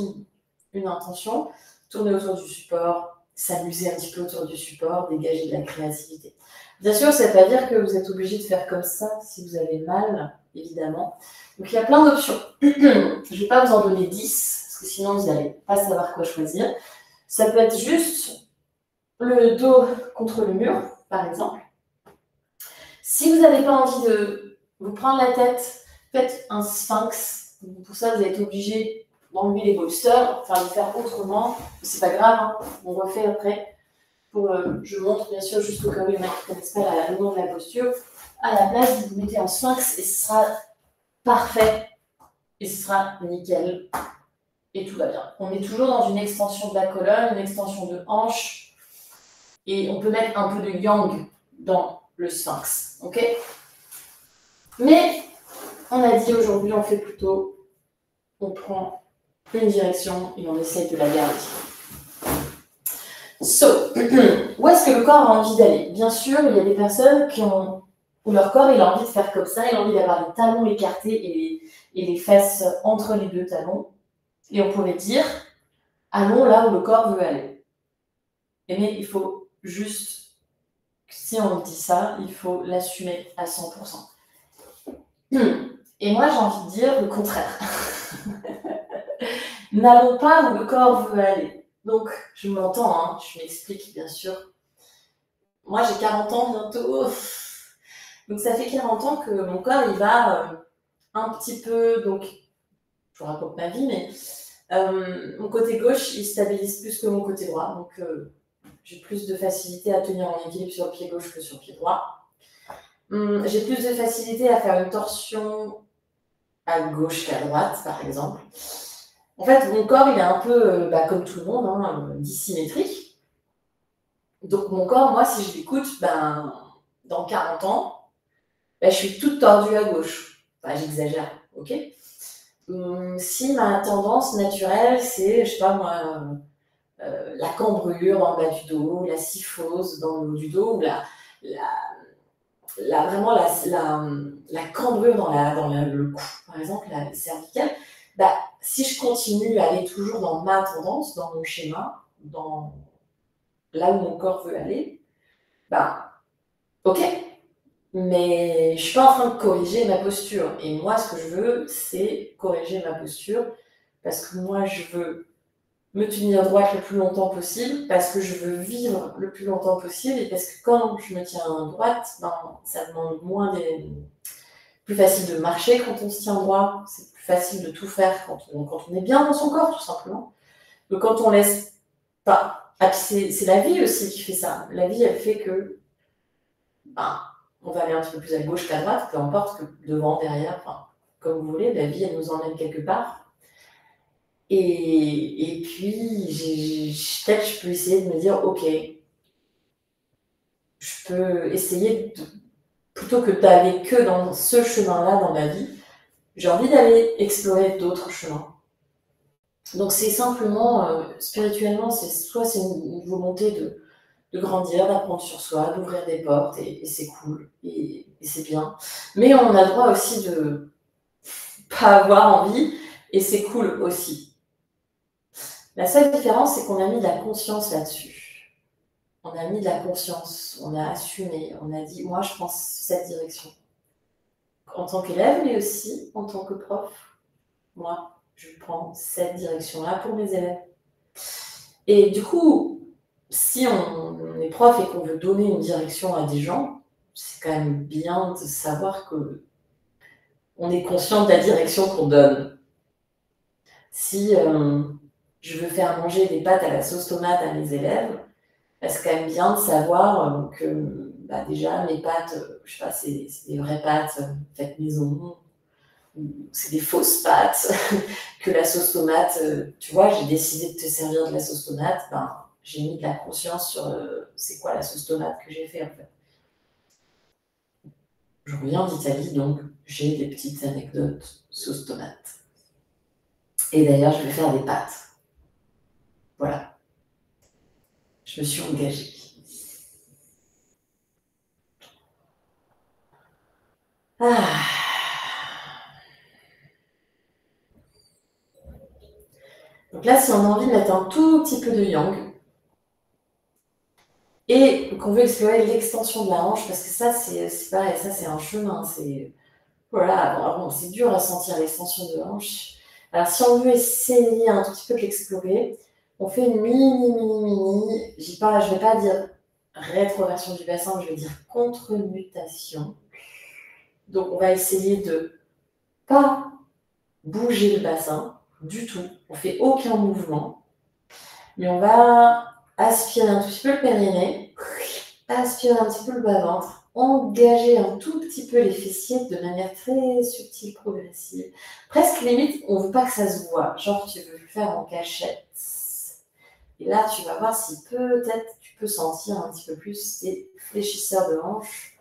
une intention. Tourner autour du support, s'amuser un petit peu autour du support, dégager de la créativité. Bien sûr, ça ne veut pas dire que vous êtes obligé de faire comme ça si vous avez mal, évidemment. Donc il y a plein d'options. Je ne vais pas vous en donner 10, parce que sinon vous n'allez pas savoir quoi choisir. Ça peut être juste le dos contre le mur, par exemple. Si vous n'avez pas envie de vous prendre la tête, faites un sphinx. Pour ça, vous êtes obligé d'enlever les bolsters, enfin de faire autrement. C'est pas grave, hein. On refait après. Je montre bien sûr juste au cas où il y en a qui ne connaissent pas le nom de la posture. À la place, vous vous mettez en sphinx et ce sera parfait. Et ce sera nickel. Et tout va bien. On est toujours dans une extension de la colonne, une extension de hanche. Et on peut mettre un peu de yang dans le sphinx. Ok ? Mais on a dit aujourd'hui, on fait plutôt, on prend une direction et on essaye de la garder. So, où est-ce que le corps a envie d'aller? Bien sûr, il y a des personnes où leur corps il a envie de faire comme ça, il a envie d'avoir les talons écartés et les fesses entre les deux talons. Et on pourrait dire, allons là où le corps veut aller. Mais il faut juste, si on dit ça, il faut l'assumer à 100%. Et moi, j'ai envie de dire le contraire. N'allons pas où le corps veut aller. Donc, je m'entends, hein, je m'explique, bien sûr. Moi, j'ai 40 ans bientôt. Donc, ça fait 40 ans que mon corps, il va un petit peu... Donc, je vous raconte ma vie, mais mon côté gauche, il stabilise plus que mon côté droit. Donc, j'ai plus de facilité à tenir en équilibre sur le pied gauche que sur le pied droit. J'ai plus de facilité à faire une torsion à gauche qu'à droite, par exemple. En fait, mon corps, il est un peu, comme tout le monde, hein, dissymétrique. Donc, mon corps, moi, si je l'écoute, dans 40 ans, je suis toute tordue à gauche. Enfin, j'exagère, ok ? Si ma tendance naturelle, c'est, je sais pas moi, la cambrure dans le bas du dos, la syphose dans le haut du dos, ou vraiment la cambrure dans le cou, par exemple, la cervicale, bah, si je continue à aller toujours dans ma tendance, dans mon schéma, dans là où mon corps veut aller, bah, ok, mais je suis pas en train de corriger ma posture. Et moi, ce que je veux, c'est corriger ma posture parce que moi, je veux me tenir droite le plus longtemps possible, parce que je veux vivre le plus longtemps possible, et parce que quand je me tiens droite, ben, ça demande moins plus facile de marcher quand on se tient droit, c'est plus facile de tout faire quand on est bien dans son corps, tout simplement. Donc quand on laisse pas, c'est la vie aussi qui fait ça. La vie, elle fait que ben, on va aller un petit peu plus à gauche qu'à droite, peu importe que devant, derrière, enfin, comme vous voulez, la vie, elle nous emmène quelque part. Et puis, peut-être je peux essayer de me dire, ok, je peux essayer, plutôt que d'aller que dans ce chemin-là dans ma vie, j'ai envie d'aller explorer d'autres chemins. Donc c'est simplement, spirituellement, c'est une volonté de grandir, d'apprendre sur soi, d'ouvrir des portes, et c'est cool, et c'est bien. Mais on a le droit aussi de pas avoir envie, et c'est cool aussi. La seule différence, c'est qu'on a mis de la conscience là-dessus. On a mis de la conscience, on a assumé, on a dit, moi je prends cette direction. En tant qu'élève, mais aussi en tant que prof, moi je prends cette direction-là pour mes élèves. Et du coup, si on est prof et qu'on veut donner une direction à des gens, c'est quand même bien de savoir que on est conscient de la direction qu'on donne. Si je veux faire manger des pâtes à la sauce tomate à mes élèves, c'est quand même bien de savoir que déjà mes pâtes, je sais pas, c'est des vraies pâtes faites maison, ou c'est des fausses pâtes, que la sauce tomate, tu vois, j'ai décidé de te servir de la sauce tomate, j'ai mis de la conscience sur c'est quoi la sauce tomate que j'ai fait en fait. Je reviens d'Italie, donc j'ai des petites anecdotes sauce tomate. Et d'ailleurs, je vais faire des pâtes. Voilà. Je me suis engagée. Ah. Donc là, si on a envie de mettre un tout petit peu de yang, et qu'on veut explorer l'extension de la hanche, parce que ça, c'est pareil, ça, c'est un chemin. Voilà, bon, c'est dur à sentir l'extension de hanche. Alors, si on veut essayer un tout petit peu de l'explorer, on fait une mini, je vais pas dire rétroversion du bassin, je vais dire contre-nutation. Donc, on va essayer de pas bouger le bassin du tout. On fait aucun mouvement, mais on va aspirer un tout petit peu le périnée, aspirer un petit peu le bas-ventre, engager un tout petit peu les fessiers de manière très subtile, progressive. Presque limite, on ne veut pas que ça se voit. Genre, tu veux le faire en cachette. Et là, tu vas voir si peut-être tu peux sentir un petit peu plus tes fléchisseurs de hanches.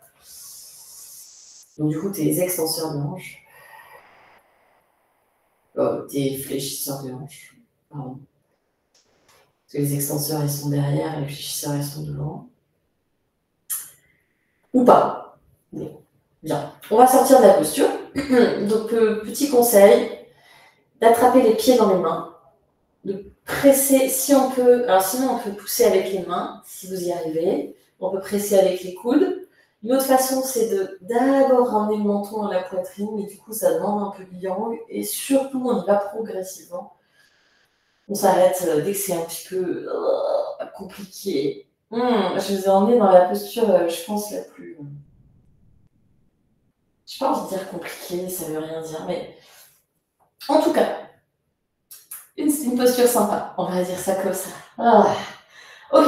Donc, du coup, tes extenseurs de hanches. Tes fléchisseurs de hanches. Pardon. Parce que les extenseurs, ils sont derrière et les fléchisseurs, ils sont devant. Ou pas. Bien. On va sortir de la posture. Donc, petit conseil, d'attraper les pieds dans les mains, de presser, si on peut, alors sinon on peut pousser avec les mains, si vous y arrivez, on peut presser avec les coudes. Une autre façon, c'est d'abord ramener le menton à la poitrine, mais du coup ça demande un peu de yang, et surtout on y va progressivement. On s'arrête dès que c'est un petit peu compliqué. Je vous ai emmené dans la posture, je pense, la plus... Je n'ai pas envie de dire compliquée, ça veut rien dire, mais en tout cas, une posture sympa, on va dire ça comme ça. Ok.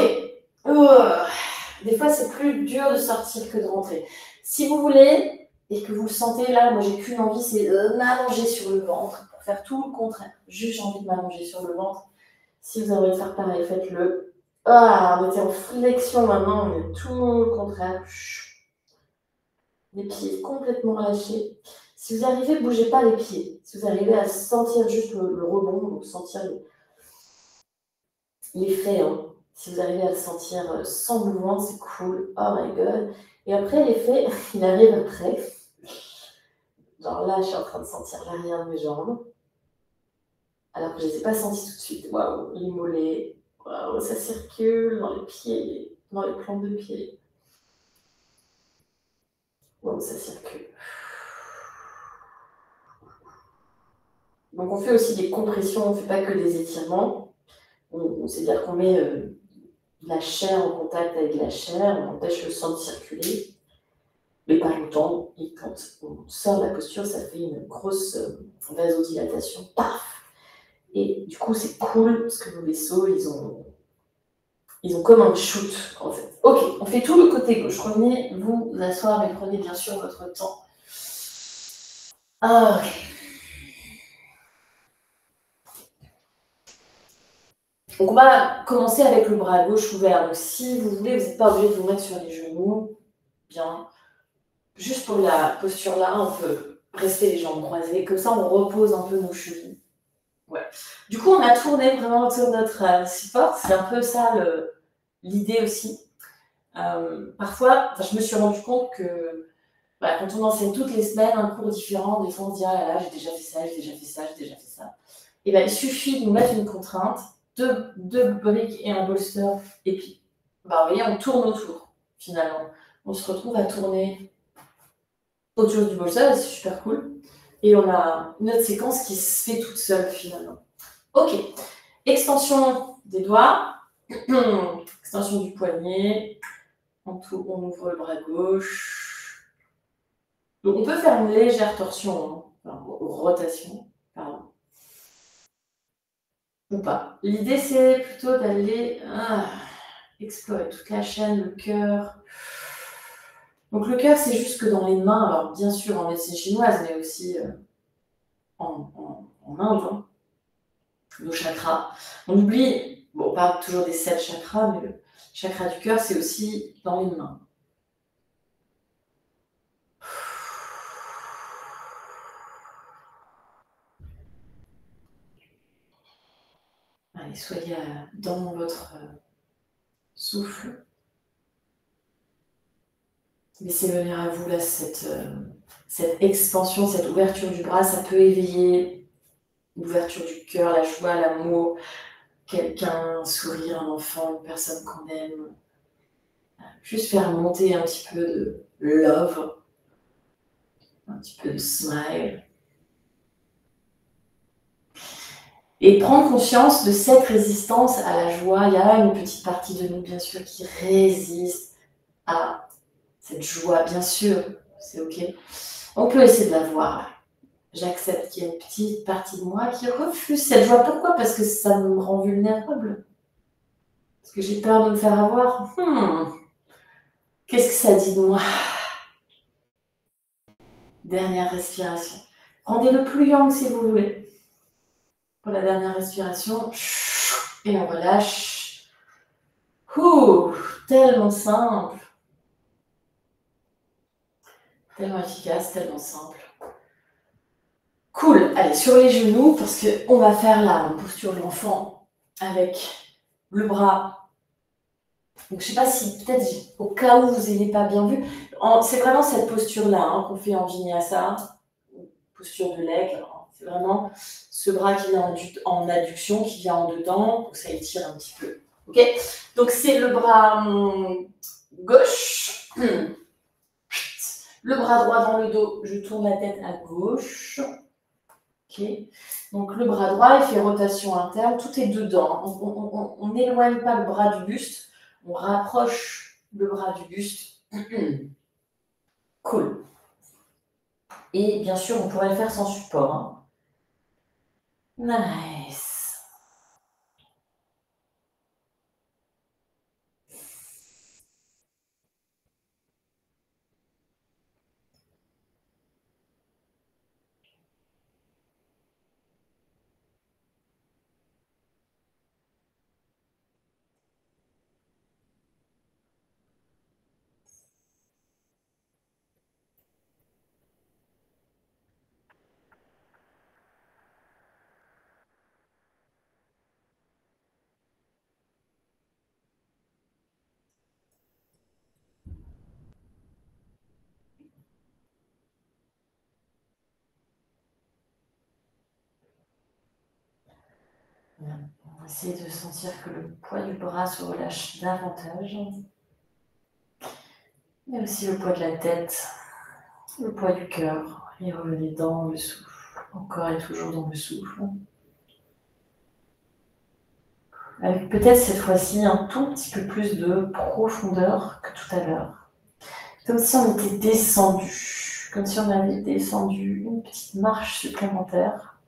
Des fois, c'est plus dur de sortir que de rentrer. Si vous voulez, et que vous le sentez là, moi j'ai qu'une envie, c'est de m'allonger sur le ventre, pour faire tout le contraire. Juste j'ai envie de m'allonger sur le ventre. Si vous avez envie de faire pareil, faites-le. On était en flexion maintenant, on est tout le contraire. Les pieds complètement relâchés. Si vous arrivez, ne bougez pas les pieds. Si vous arrivez à sentir juste le rebond, donc sentir l'effet, hein. Si vous arrivez à le sentir sans mouvement, c'est cool. Oh my god. Et après, l'effet, il arrive après. Genre là, je suis en train de sentir l'arrière de mes jambes. Alors que je ne les ai pas sentis tout de suite. Waouh, les mollets. Waouh, ça circule dans les pieds, dans les plantes de pied. Waouh, ça circule. Donc on fait aussi des compressions, on ne fait pas que des étirements. C'est-à-dire qu'on met la chair en contact avec la chair, on empêche le sang de circuler, mais pas longtemps. Et quand on sort de la posture, ça fait une grosse vasodilatation. Paf! Et du coup, c'est cool parce que vos vaisseaux, ils ont comme un shoot, en fait. Ok, on fait tout le côté gauche. Revenez vous asseoir, mais prenez bien sûr votre temps. Ah, ok. Donc on va commencer avec le bras gauche ouvert. Donc si vous voulez, vous n'êtes pas obligé de vous mettre sur les genoux. Bien. Juste pour la posture là, on peut rester les jambes croisées. Comme ça, on repose un peu nos chevilles. Ouais. Du coup, on a tourné vraiment autour de notre support. C'est un peu ça l'idée aussi. Parfois, je me suis rendu compte que quand on enseigne toutes les semaines un cours différent, des fois on se dit ah là là, j'ai déjà fait ça, j'ai déjà fait ça, j'ai déjà fait ça. Et il suffit de nous mettre une contrainte, deux briques et un bolster, et puis vous voyez, on tourne autour finalement. On se retrouve à tourner autour du bolster, c'est super cool. Et on a une autre séquence qui se fait toute seule finalement. Ok, extension des doigts, extension du poignet, on ouvre le bras gauche. Donc on peut faire une légère torsion, rotation, pardon. Ou pas. L'idée c'est plutôt d'aller explorer toute la chaîne, le cœur. Donc le cœur c'est juste que dans les mains, alors bien sûr en médecine chinoise, mais aussi en Inde, hein, nos chakras. On oublie, on parle toujours des 7 chakras, mais le chakra du cœur c'est aussi dans les mains. Allez, soyez dans votre souffle. Laissez venir à vous là cette expansion, cette ouverture du bras, ça peut éveiller l'ouverture du cœur, la joie, l'amour, quelqu'un, un sourire, un enfant, une personne qu'on aime. Juste faire monter un petit peu de love, un petit peu de smile. Et prendre conscience de cette résistance à la joie. Il y a une petite partie de nous, bien sûr, qui résiste à cette joie, bien sûr, c'est ok. On peut essayer de la voir. J'accepte qu'il y a une petite partie de moi qui refuse cette joie. Pourquoi? Parce que ça me rend vulnérable. Parce que j'ai peur de me faire avoir. Qu'est-ce que ça dit de moi? Dernière respiration. Rendez le plus yang si vous voulez. Pour la dernière respiration. Et on relâche. Tellement simple. Tellement efficace, tellement simple. Cool. Allez, sur les genoux, parce qu'on va faire la posture de l'enfant avec le bras. Donc, je ne sais pas si, peut-être, au cas où vous n'ayez pas bien vu, c'est vraiment cette posture-là qu'on fait en vinyasa, posture de l'aigle. C'est vraiment ce bras qui vient en adduction, qui vient en dedans, donc ça étire un petit peu. Ok. Donc, c'est le bras gauche. Le bras droit dans le dos, je tourne la tête à gauche. Ok. Donc, le bras droit, il fait rotation interne, tout est dedans. On n'éloigne pas le bras du buste. On rapproche le bras du buste. Cool. Et bien sûr, on pourrait le faire sans support. Nice. On va essayer de sentir que le poids du bras se relâche davantage. Et aussi le poids de la tête, le poids du cœur. Et revenez dans le souffle. Encore et toujours dans le souffle. Avec peut-être cette fois-ci un tout petit peu plus de profondeur que tout à l'heure. Comme si on était descendu. Comme si on avait descendu une petite marche supplémentaire.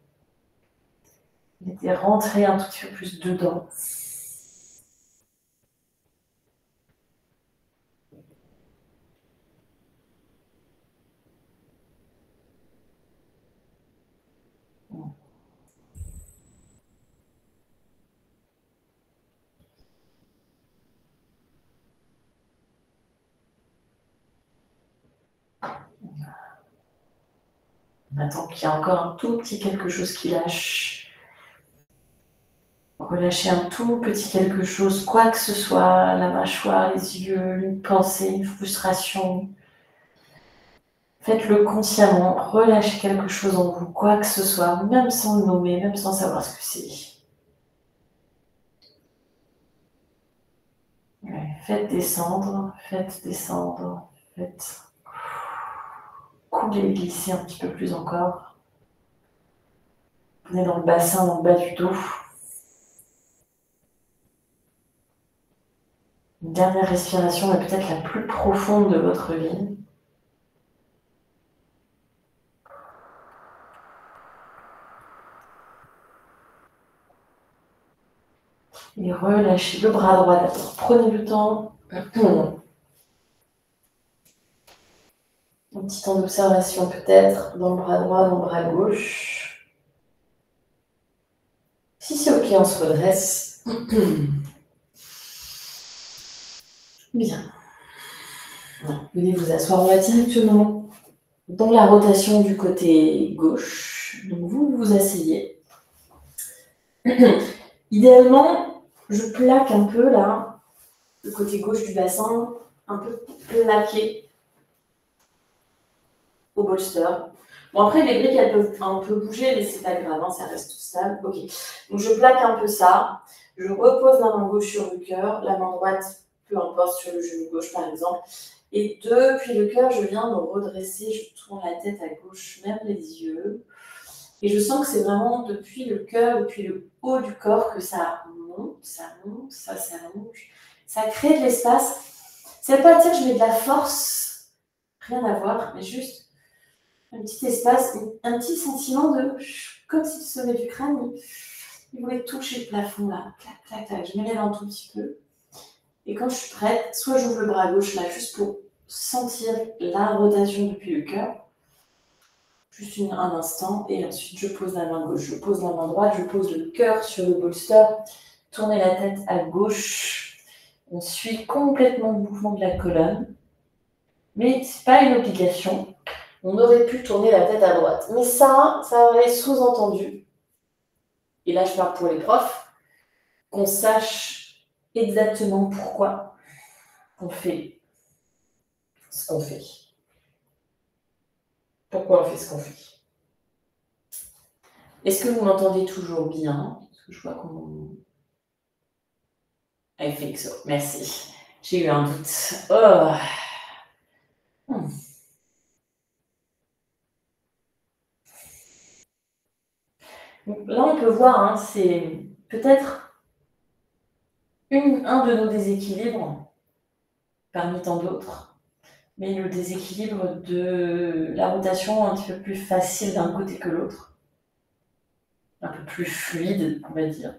On était rentré un tout petit peu plus dedans. On attend qu'il y ait encore un tout petit quelque chose qui lâche. Relâchez un tout petit quelque chose, quoi que ce soit, la mâchoire, les yeux, une pensée, une frustration. Faites-le consciemment, relâchez quelque chose en vous, quoi que ce soit, même sans le nommer, même sans savoir ce que c'est. Ouais, faites descendre, faites couler, glisser un petit peu plus encore. Venez dans le bassin, dans le bas du dos. Une dernière respiration est peut-être la plus profonde de votre vie. Et relâchez le bras droit d'abord. Prenez le temps. Un petit temps d'observation peut-être dans le bras droit, dans le bras gauche. Si c'est ok, on se redresse. Bien. Venez vous asseoir. On va directement dans la rotation du côté gauche. Donc vous vous asseyez. Idéalement, je plaque un peu là, le côté gauche du bassin, un peu plaqué au bolster. Bon, après, les briques, elles peuvent un peu bouger, mais c'est pas grave, hein, ça reste tout stable. Ok. Donc, je plaque un peu ça. Je repose la main gauche sur le cœur, la main droite, peu importe, sur le genou gauche, par exemple. Et depuis le cœur, je viens me redresser, je tourne la tête à gauche, même les yeux. Et je sens que c'est vraiment depuis le cœur, depuis le haut du corps que ça monte, ça s'allonge. Ça crée de l'espace. Ça ne veut pas dire que je mets de la force, rien à voir, mais juste un petit espace, un petit sentiment de comme si le sommet du crâne, il voulait toucher le plafond là, clac, clac, clac. Je m'élève un tout petit peu. Et quand je suis prête, soit j'ouvre le bras gauche là, juste pour sentir la rotation depuis le cœur, juste un instant, et ensuite je pose la main gauche, je pose la main droite, je pose le cœur sur le bolster, tournez la tête à gauche, on suit complètement le mouvement de la colonne, mais c'est pas une obligation. On aurait pu tourner la tête à droite. Mais ça aurait sous-entendu, et là je parle pour les profs, qu'on sache exactement pourquoi on fait ce qu'on fait. Pourquoi on fait ce qu'on fait. Est-ce que vous m'entendez toujours bien? Parce que je vois qu'on... I think so. Merci. J'ai eu un doute. Oh. Donc là, on peut voir, hein, c'est peut-être un de nos déséquilibres, parmi tant d'autres, mais le déséquilibre de la rotation un petit peu plus facile d'un côté que l'autre, un peu plus fluide, on va dire.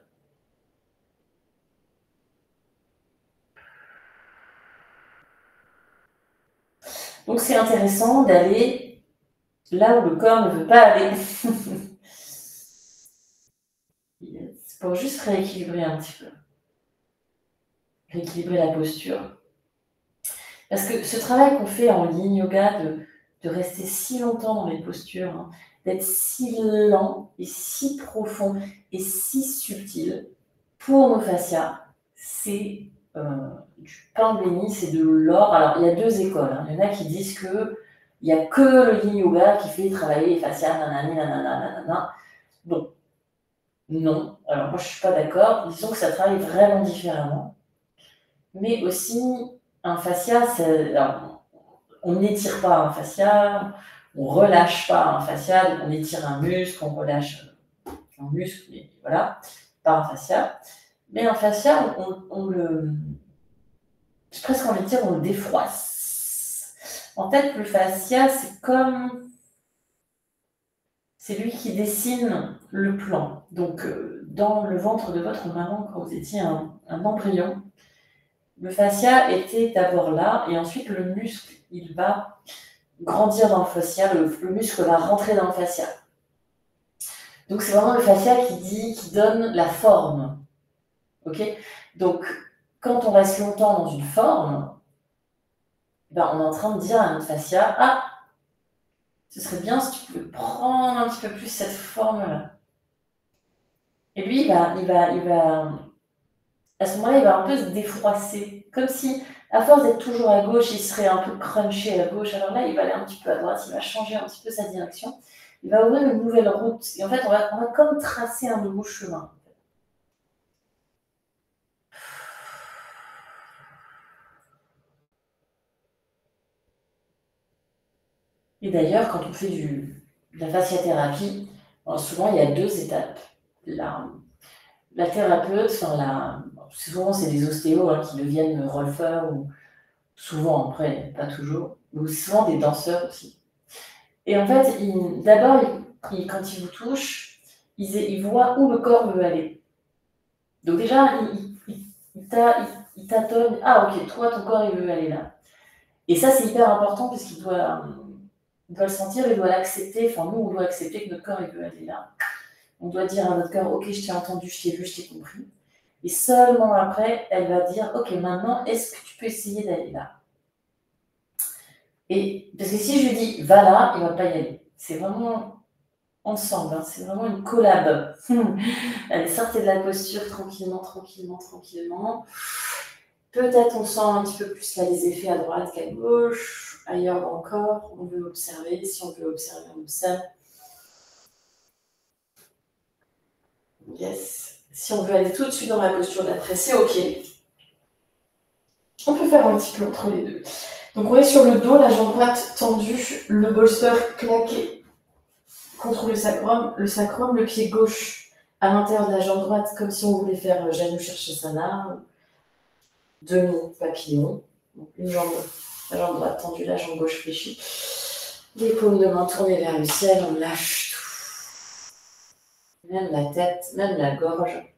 Donc c'est intéressant d'aller là où le corps ne veut pas aller. C'est pour juste rééquilibrer un petit peu. Rééquilibrer la posture. Parce que ce travail qu'on fait en yin yoga, de rester si longtemps dans les postures, hein, d'être si lent et si profond et si subtil, pour nos fascias, c'est du pain béni, c'est de l'or. Alors, il y a deux écoles. Hein. Il y en a qui disent qu'il n'y a que le yin yoga qui fait travailler les fascias, nanani, nanana, nanana. Bon, Non. Alors moi, je suis pas d'accord. Disons que ça travaille vraiment différemment. Mais aussi, un fascia, alors, on n'étire pas un fascia, on relâche pas un fascia, donc on étire un muscle, on relâche un muscle, mais voilà, pas un fascia. Mais un fascia, j'ai presque envie de dire, on le défroisse. En fait, le fascia, c'est lui qui dessine le plan. Donc, dans le ventre de votre maman, quand vous étiez un embryon, le fascia était d'abord là, et ensuite le muscle, il va grandir dans le fascia, le muscle va rentrer dans le fascia. Donc, c'est vraiment le fascia qui donne la forme. Ok. Donc, quand on reste longtemps dans une forme, ben, on est en train de dire à notre fascia, ah, ce serait bien si tu pouvais prendre un petit peu plus cette forme-là. Et lui, à ce moment-là, il va un peu se défroisser, comme si, à force d'être toujours à gauche, il serait un peu crunché à gauche. Alors là, il va aller un petit peu à droite, il va changer un petit peu sa direction, il va ouvrir une nouvelle route. Et en fait, on va comme tracer un nouveau chemin. Et d'ailleurs, quand on fait de la fasciathérapie, souvent il y a deux étapes. La thérapeute, souvent c'est des ostéos qui deviennent rolfeurs, ou souvent après, pas toujours, ou souvent des danseurs aussi. Et en fait, d'abord, quand ils vous touchent, ils voient où le corps veut aller. Donc déjà, ils tâtonnent. Ah ok, toi, ton corps, il veut aller là. Et ça, c'est hyper important parce qu'il doit le sentir, il doit l'accepter. Enfin, nous, on doit accepter que notre corps, il veut aller là. On doit dire à notre corps, ok, je t'ai entendu, je t'ai vu, je t'ai compris. Et seulement après, elle va dire, ok, maintenant, est-ce que tu peux essayer d'aller là? Et parce que si je lui dis, va là, il ne va pas y aller. C'est vraiment ensemble, c'est vraiment une collab. Allez, sortez de la posture tranquillement, tranquillement, tranquillement. Peut-être on sent un petit peu plus là les effets à droite qu'à gauche, ailleurs dans le corps. On veut observer. Si on veut observer, on observe. Yes. Si on veut aller tout de suite dans la posture d'après, c'est ok. On peut faire un petit peu entre les deux. Donc on est sur le dos, la jambe droite tendue, le bolster claqué contre le sacrum, le pied gauche à l'intérieur de la jambe droite, comme si on voulait faire Janu Sana, demi-papillon. Donc la jambe droite tendue, la jambe gauche fléchie. Les paumes de main tournées vers le ciel, on lâche tout. Même la tête, même la gorge.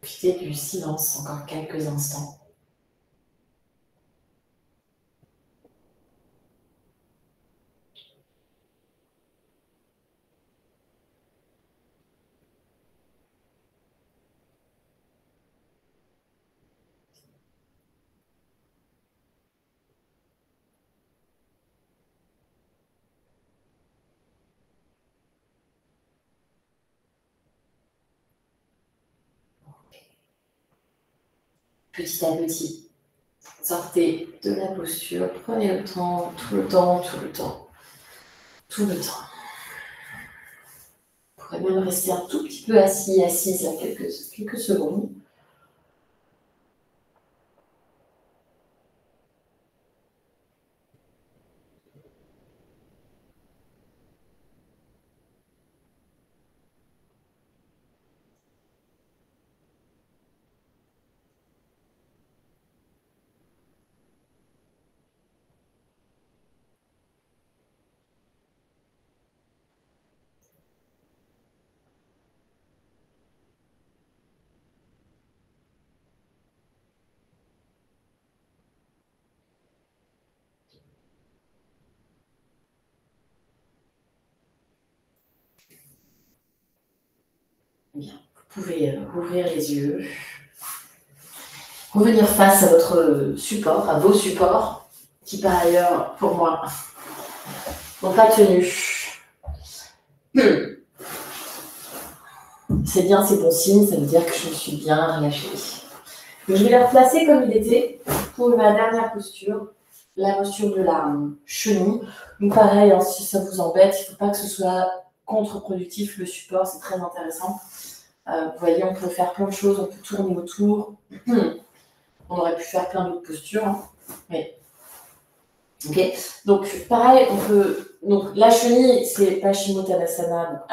Profitez du silence encore quelques instants. Petit à petit, sortez de la posture, prenez le temps, tout le temps, tout le temps, tout le temps. Vous pourrez même rester un tout petit peu assis, assise à quelques secondes. Bien, vous pouvez ouvrir les yeux, revenir face à votre support, à vos supports, qui par ailleurs, pour moi, n'ont pas tenu. C'est bien, c'est bon signe, ça veut dire que je me suis bien relâchée. Donc je vais les replacer comme il était pour ma dernière posture, la posture de la chenille. Donc pareil, hein, si ça vous embête, il ne faut pas que ce soit contre-productif, le support, c'est très intéressant. Vous voyez, on peut faire plein de choses, on peut tourner autour. On aurait pu faire plein d'autres postures. Hein. Mais... Okay. Donc pareil, on peut... Donc la chenille, c'est Paschimottanasana,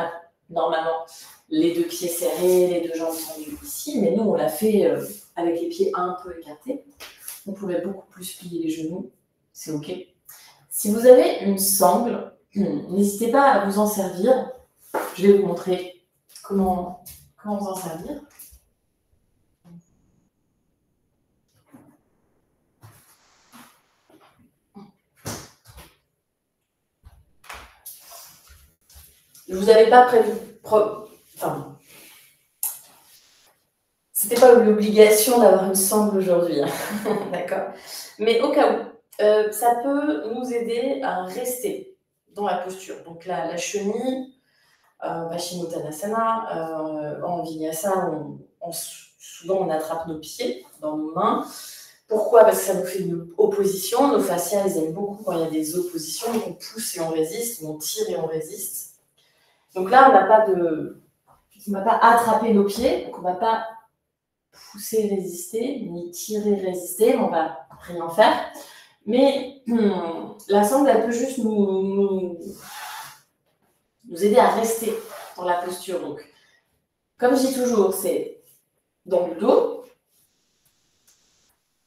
normalement les deux pieds serrés, les deux jambes tendues ici, mais nous on l'a fait avec les pieds un peu écartés. On pourrait beaucoup plus plier les genoux, c'est ok. Si vous avez une sangle, n'hésitez pas à vous en servir. Je vais vous montrer comment vous en servir. Je vous avais pas prévu... Enfin, c'était pas l'obligation d'avoir une sangle aujourd'hui, hein. D'accord. Mais au cas où, ça peut nous aider à rester dans la posture. Donc la chenille, Paschimottanasana, en Vinyasa, souvent on attrape nos pieds dans nos mains. Pourquoi? Parce que ça nous fait une opposition. Nos fascias, ils aiment beaucoup quand il y a des oppositions. Donc on pousse et on résiste, on tire et on résiste. Donc là, on ne va pas attraper nos pieds, donc on ne va pas pousser, résister, ni tirer, résister, on va rien faire. Mais la sangle, elle peut juste nous aider à rester dans la posture. Donc, comme je dis toujours, c'est dans le dos,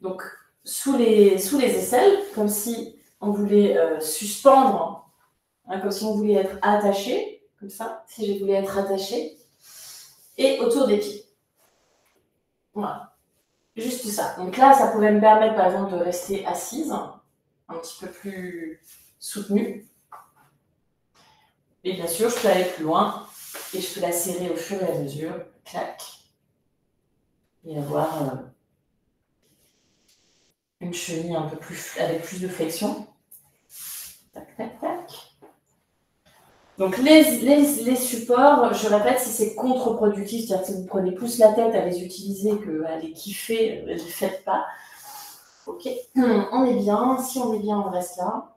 donc sous les aisselles, comme si on voulait suspendre, hein, comme si on voulait être attaché, comme ça, si je voulais être attaché, et autour des pieds. Voilà. Juste ça. Donc là, ça pourrait me permettre, par exemple, de rester assise, un petit peu plus soutenue. Et bien sûr, je peux aller plus loin et je peux la serrer au fur et à mesure. Clac. Et avoir une chenille un peu plus, avec plus de flexion. Tac, tac, tac. Donc les supports, je répète, si c'est contre-productif, c'est-à-dire que si vous prenez plus la tête à les utiliser qu'à les kiffer, ne le faites pas. Ok, on est bien. Si on est bien, on reste là.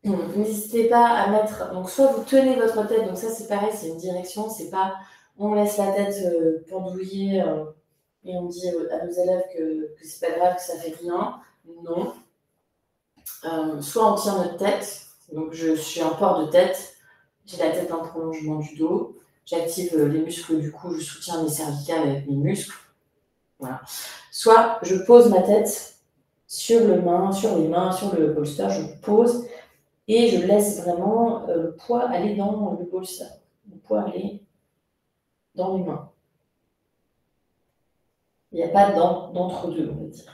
N'hésitez pas à mettre, donc soit vous tenez votre tête, donc ça c'est pareil, c'est une direction, c'est pas on laisse la tête pendouiller et on dit à nos élèves que c'est pas grave, que ça fait rien. Non. Soit on tient notre tête, donc je suis un port de tête, j'ai la tête en prolongement du dos, j'active les muscles du cou, je soutiens mes cervicales avec mes muscles. Voilà. Soit je pose ma tête sur les mains, sur le bolster, je pose et je laisse vraiment le poids aller dans le bolster, le poids aller dans les mains. Il n'y a pas d'entre-deux, on va dire.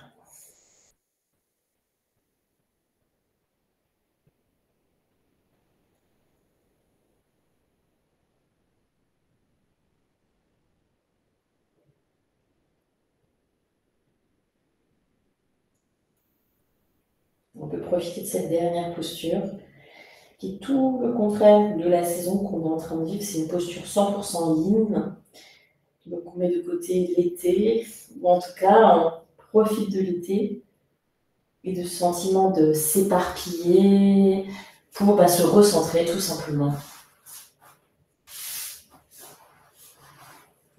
On peut profiter de cette dernière posture, qui est tout le contraire de la saison qu'on est en train de vivre. C'est une posture 100% yin. Donc on met de côté l'été, ou en tout cas on profite de l'été et de ce sentiment de s'éparpiller pour se recentrer tout simplement.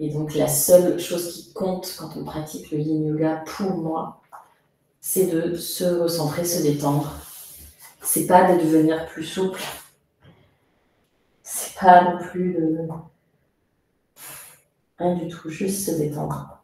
Et donc la seule chose qui compte quand on pratique le yin yoga pour moi, c'est de se recentrer, se détendre. C'est pas de devenir plus souple. C'est pas non plus rien du tout, juste se détendre.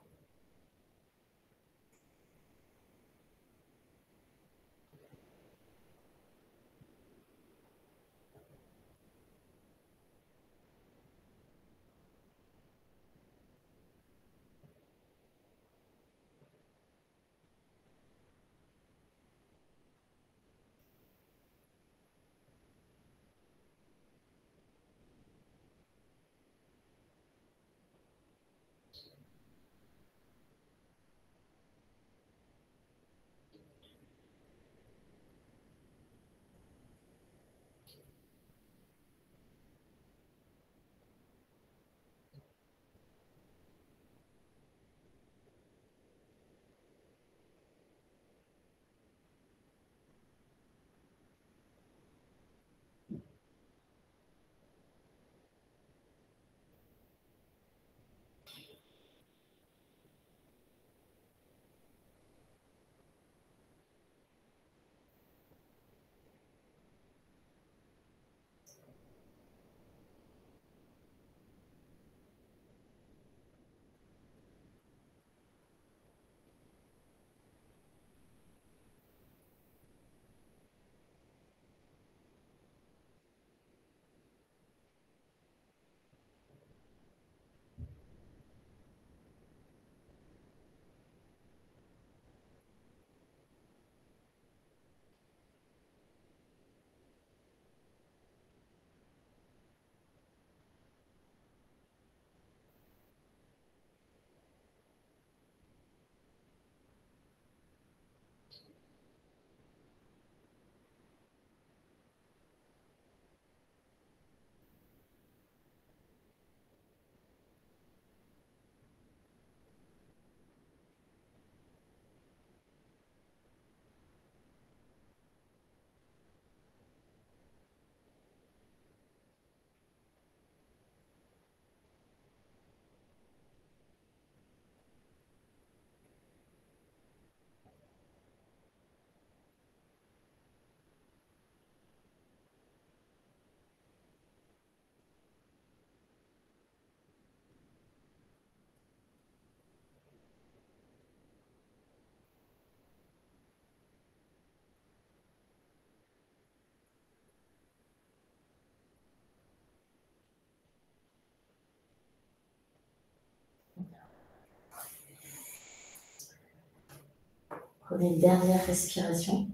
Prenez une dernière respiration.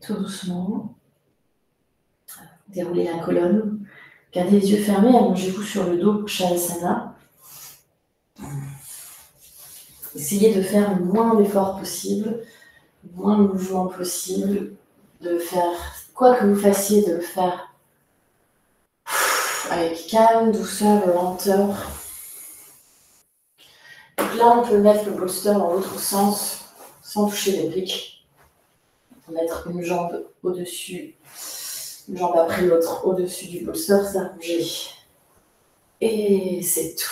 Tout doucement. Déroulez la colonne. Gardez les yeux fermés, allongez-vous sur le dos pour Shavasana. Essayez de faire le moins d'efforts possible, le moins de mouvements possible, de faire quoi que vous fassiez, de le faire avec calme, douceur, lenteur. Donc là, on peut mettre le bolster dans l'autre sens, sans toucher les briques. On peut mettre une jambe au-dessus, une jambe après l'autre au-dessus du bolster, s'allonger. Et c'est tout.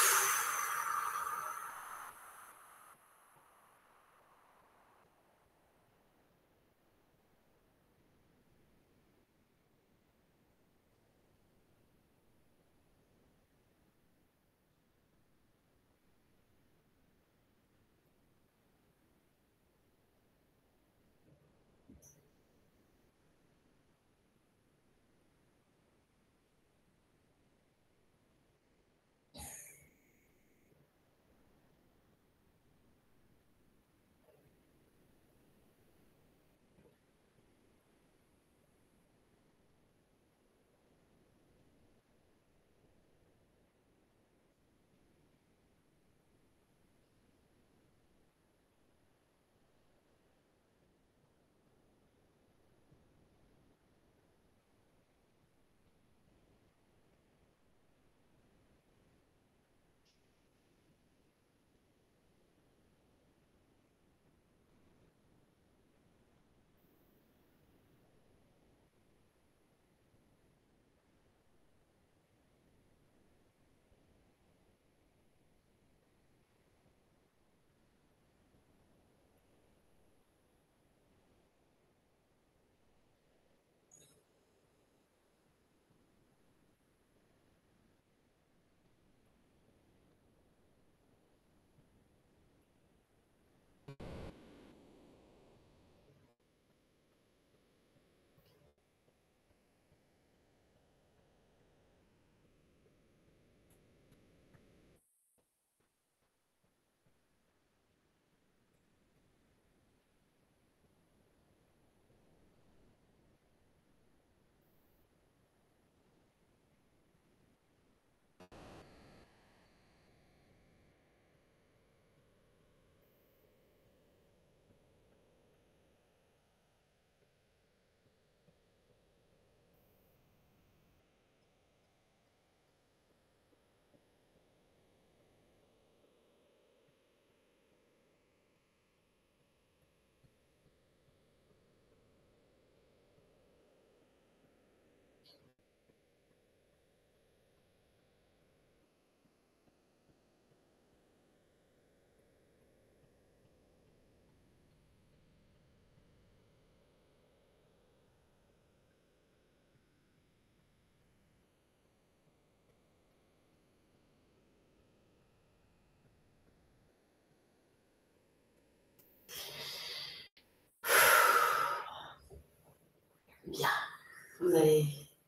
Vous allez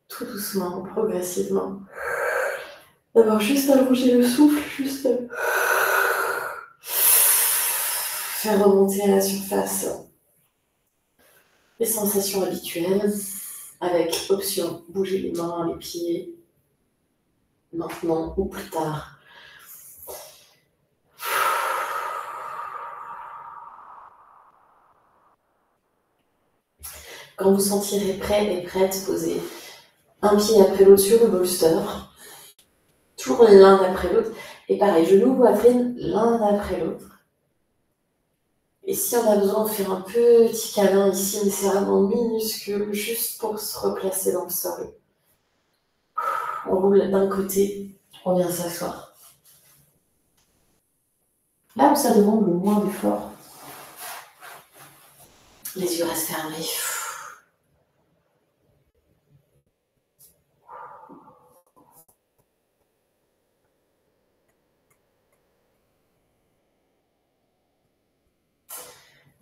tout doucement, progressivement, d'abord juste allonger le souffle, juste faire remonter à la surface les sensations habituelles, avec option bouger les mains, les pieds, maintenant ou plus tard. Quand vous sentirez prêt et prête, posez un pied après l'autre sur le bolster, toujours l'un après l'autre, et pareil, genou, poitrine, l'un après l'autre. Et si on a besoin de faire un petit câlin ici, mais c'est vraiment minuscule, juste pour se replacer dans le sol. On roule d'un côté, on vient s'asseoir. Là où ça demande le moins d'effort. Les yeux restent fermés.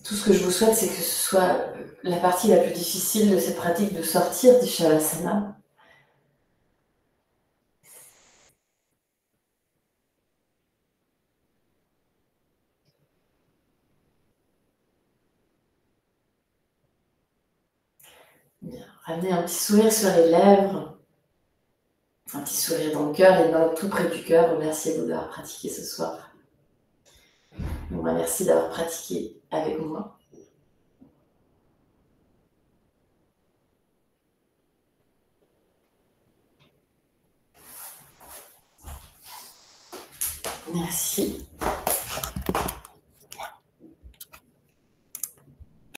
Tout ce que je vous souhaite, c'est que ce soit la partie la plus difficile de cette pratique de sortir du Shavasana. Bien. Ramenez un petit sourire sur les lèvres, un petit sourire dans le cœur, les mains tout près du cœur. Remerciez-vous d'avoir pratiqué ce soir. Bon, merci d'avoir pratiqué avec moi. Merci.